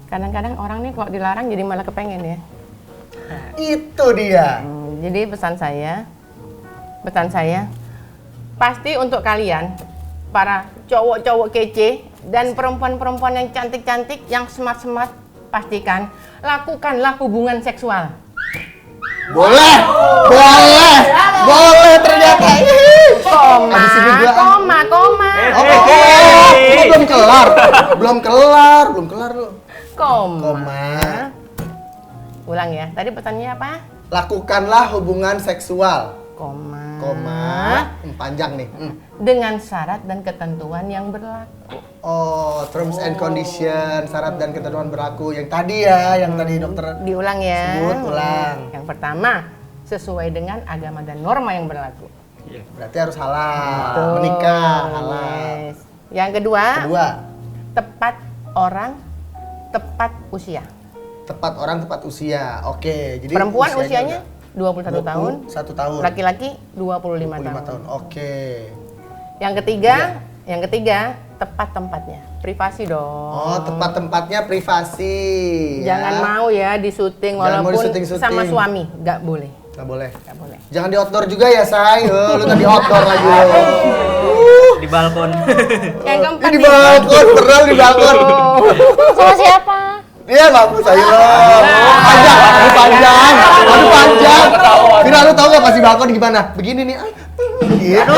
Kadang-kadang orang nih kalau dilarang jadi malah kepengen ya. Itu dia. Jadi pesan saya, pasti untuk kalian, para cowok-cowok kece dan perempuan-perempuan yang cantik-cantik, yang smart-smart, pastikan lakukanlah hubungan seksual. Boleh ternyata. Habis ini gua- Koma. Belum kelar lu. Koma. Ulang ya. Tadi pesannya apa? Lakukanlah hubungan seksual. Koma. Panjang nih. Dengan syarat dan ketentuan yang berlaku. Oh, terms and condition, syarat dan ketentuan berlaku. Yang tadi ya, yang tadi dokter Diulang ya. sebut, ulang. Yang pertama, sesuai dengan agama dan norma yang berlaku. Iya. Berarti harus halal, Tuh, menikah halal. yes. Yang kedua, tepat orang, tepat usia. Tepat orang, tepat usia. Oke, jadi Perempuan usianya 21 tahun, 1 tahun. laki-laki 25 25 tahun. Oke. Yang ketiga, tepat tempatnya. Privasi dong. Oh, tepat tempatnya privasi. Jangan mau ya di syuting Jangan mau walaupun di-syuting-syuting. sama suami, nggak boleh. Nggak boleh. Nggak boleh. Jangan di outdoor juga ya, Say. Lu tadi outdoor lagi lu. Di balkon. Yang keempat Di nih. balkon, beneran di balkon. Sama siapa? Iya, mampus saya lo. Panjang. Vira, lu tau gak pas di balkon gimana? Begini nih. Gitu.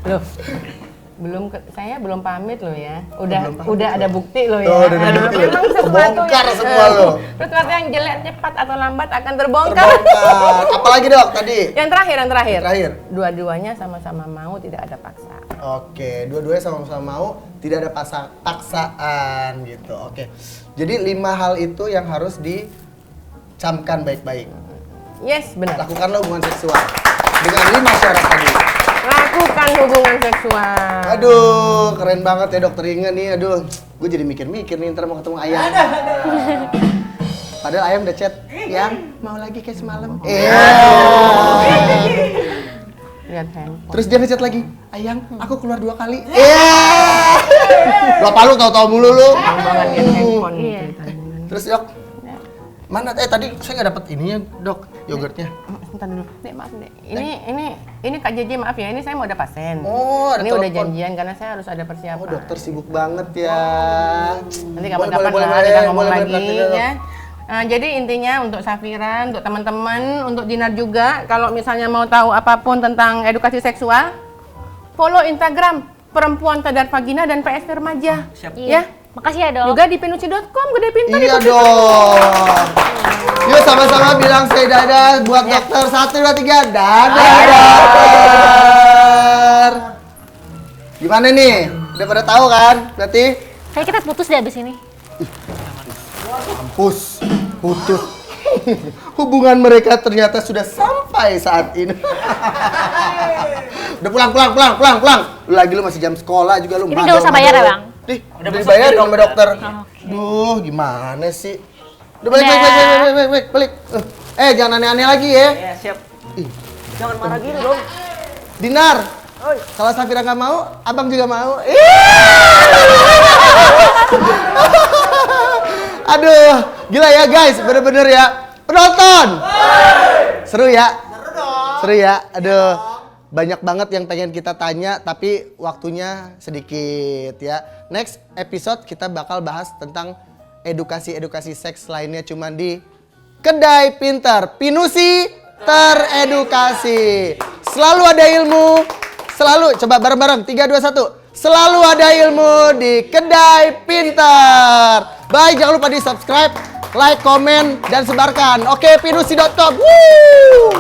Loh, saya belum pamit loh ya. Belum pamit Udah ada bukti loh ya. Tuh, udah ada bukti. Memang sesuatu Bongkar semua lo. sesuatu yang jelek cepat atau lambat akan terbongkar. Terbongkar. Apalagi dok tadi? Yang terakhir. Terakhir. Dua-duanya sama-sama mau, tidak ada paksa. Oke, dua-duanya sama-sama mau, tidak ada paksaan gitu. Oke. Jadi 5 hal itu yang harus dicamkan baik-baik. Yes, benar. Lakukanlah hubungan seksual dengan 5 syarat tadi. Lakukan hubungan seksual. Aduh, keren banget ya dokter Inge nih. Aduh, gue jadi mikir-mikir nih ntar mau ketemu ayam. Padahal ayam udah chat, yang mau lagi kayak semalam. Lihat handphone. Terus dia ngechat lagi, ayang, aku keluar 2 kali. Lu apa lu tahu-tahu mulu lu? Banget lihat handphone. Iya. Terus Dok, mana? Tadi saya nggak dapet ininya Dok, yogurtnya. Bentar dulu. Dek, maaf, Dek. Ini Kak JJ, maaf ya. Ini saya mau ada pasien. Oh, ada ini udah telepon. janjian karena saya harus ada persiapan. Oh, dokter sibuk banget ya. Nanti kapan-kapan lah kita ngomong lagi ya. Jadi intinya untuk Safira, untuk teman-teman, untuk Dinar juga, kalau misalnya mau tahu apapun tentang edukasi seksual, follow Instagram Perempuan Sadar Vagina dan PSV Remaja. Siap. Ya. Makasih ya dok. Juga di pinusi.com, gede pintar. Iya dong. Yuk sama-sama bilang say dadah buat dokter 1, 2, 3. Dadah dokter. Gimana nih? Udah pada tahu kan? Berarti Kayak kita putus deh abis ini. putus. Hubungan mereka ternyata sudah sampai saat ini. Udah pulang. Lu lagi lu masih jam sekolah juga lu. Ini nggak usah bayar ya, Bang? Udah dibayar sama dokter. Duh, gimana sih? Udah balik. Jangan aneh-aneh lagi ya. Iya, siap. Ih, Jangan marah gitu dong. Dinar. Kalau Safira nggak mau, abang juga mau. Aduh, gila ya guys, bener-bener ya. Penonton. Seru ya? Seru ya? Aduh, banyak banget yang pengen kita tanya, tapi waktunya sedikit ya. Next episode kita bakal bahas tentang edukasi seks lainnya cuman di Kedai Pintar. Pinusi teredukasi. Selalu ada ilmu, selalu, coba bareng-bareng, 3, 2, 1. Selalu ada ilmu di Kedai Pintar. Baik, jangan lupa di subscribe, like, komen, dan sebarkan. Oke, pinusi.com. Woo!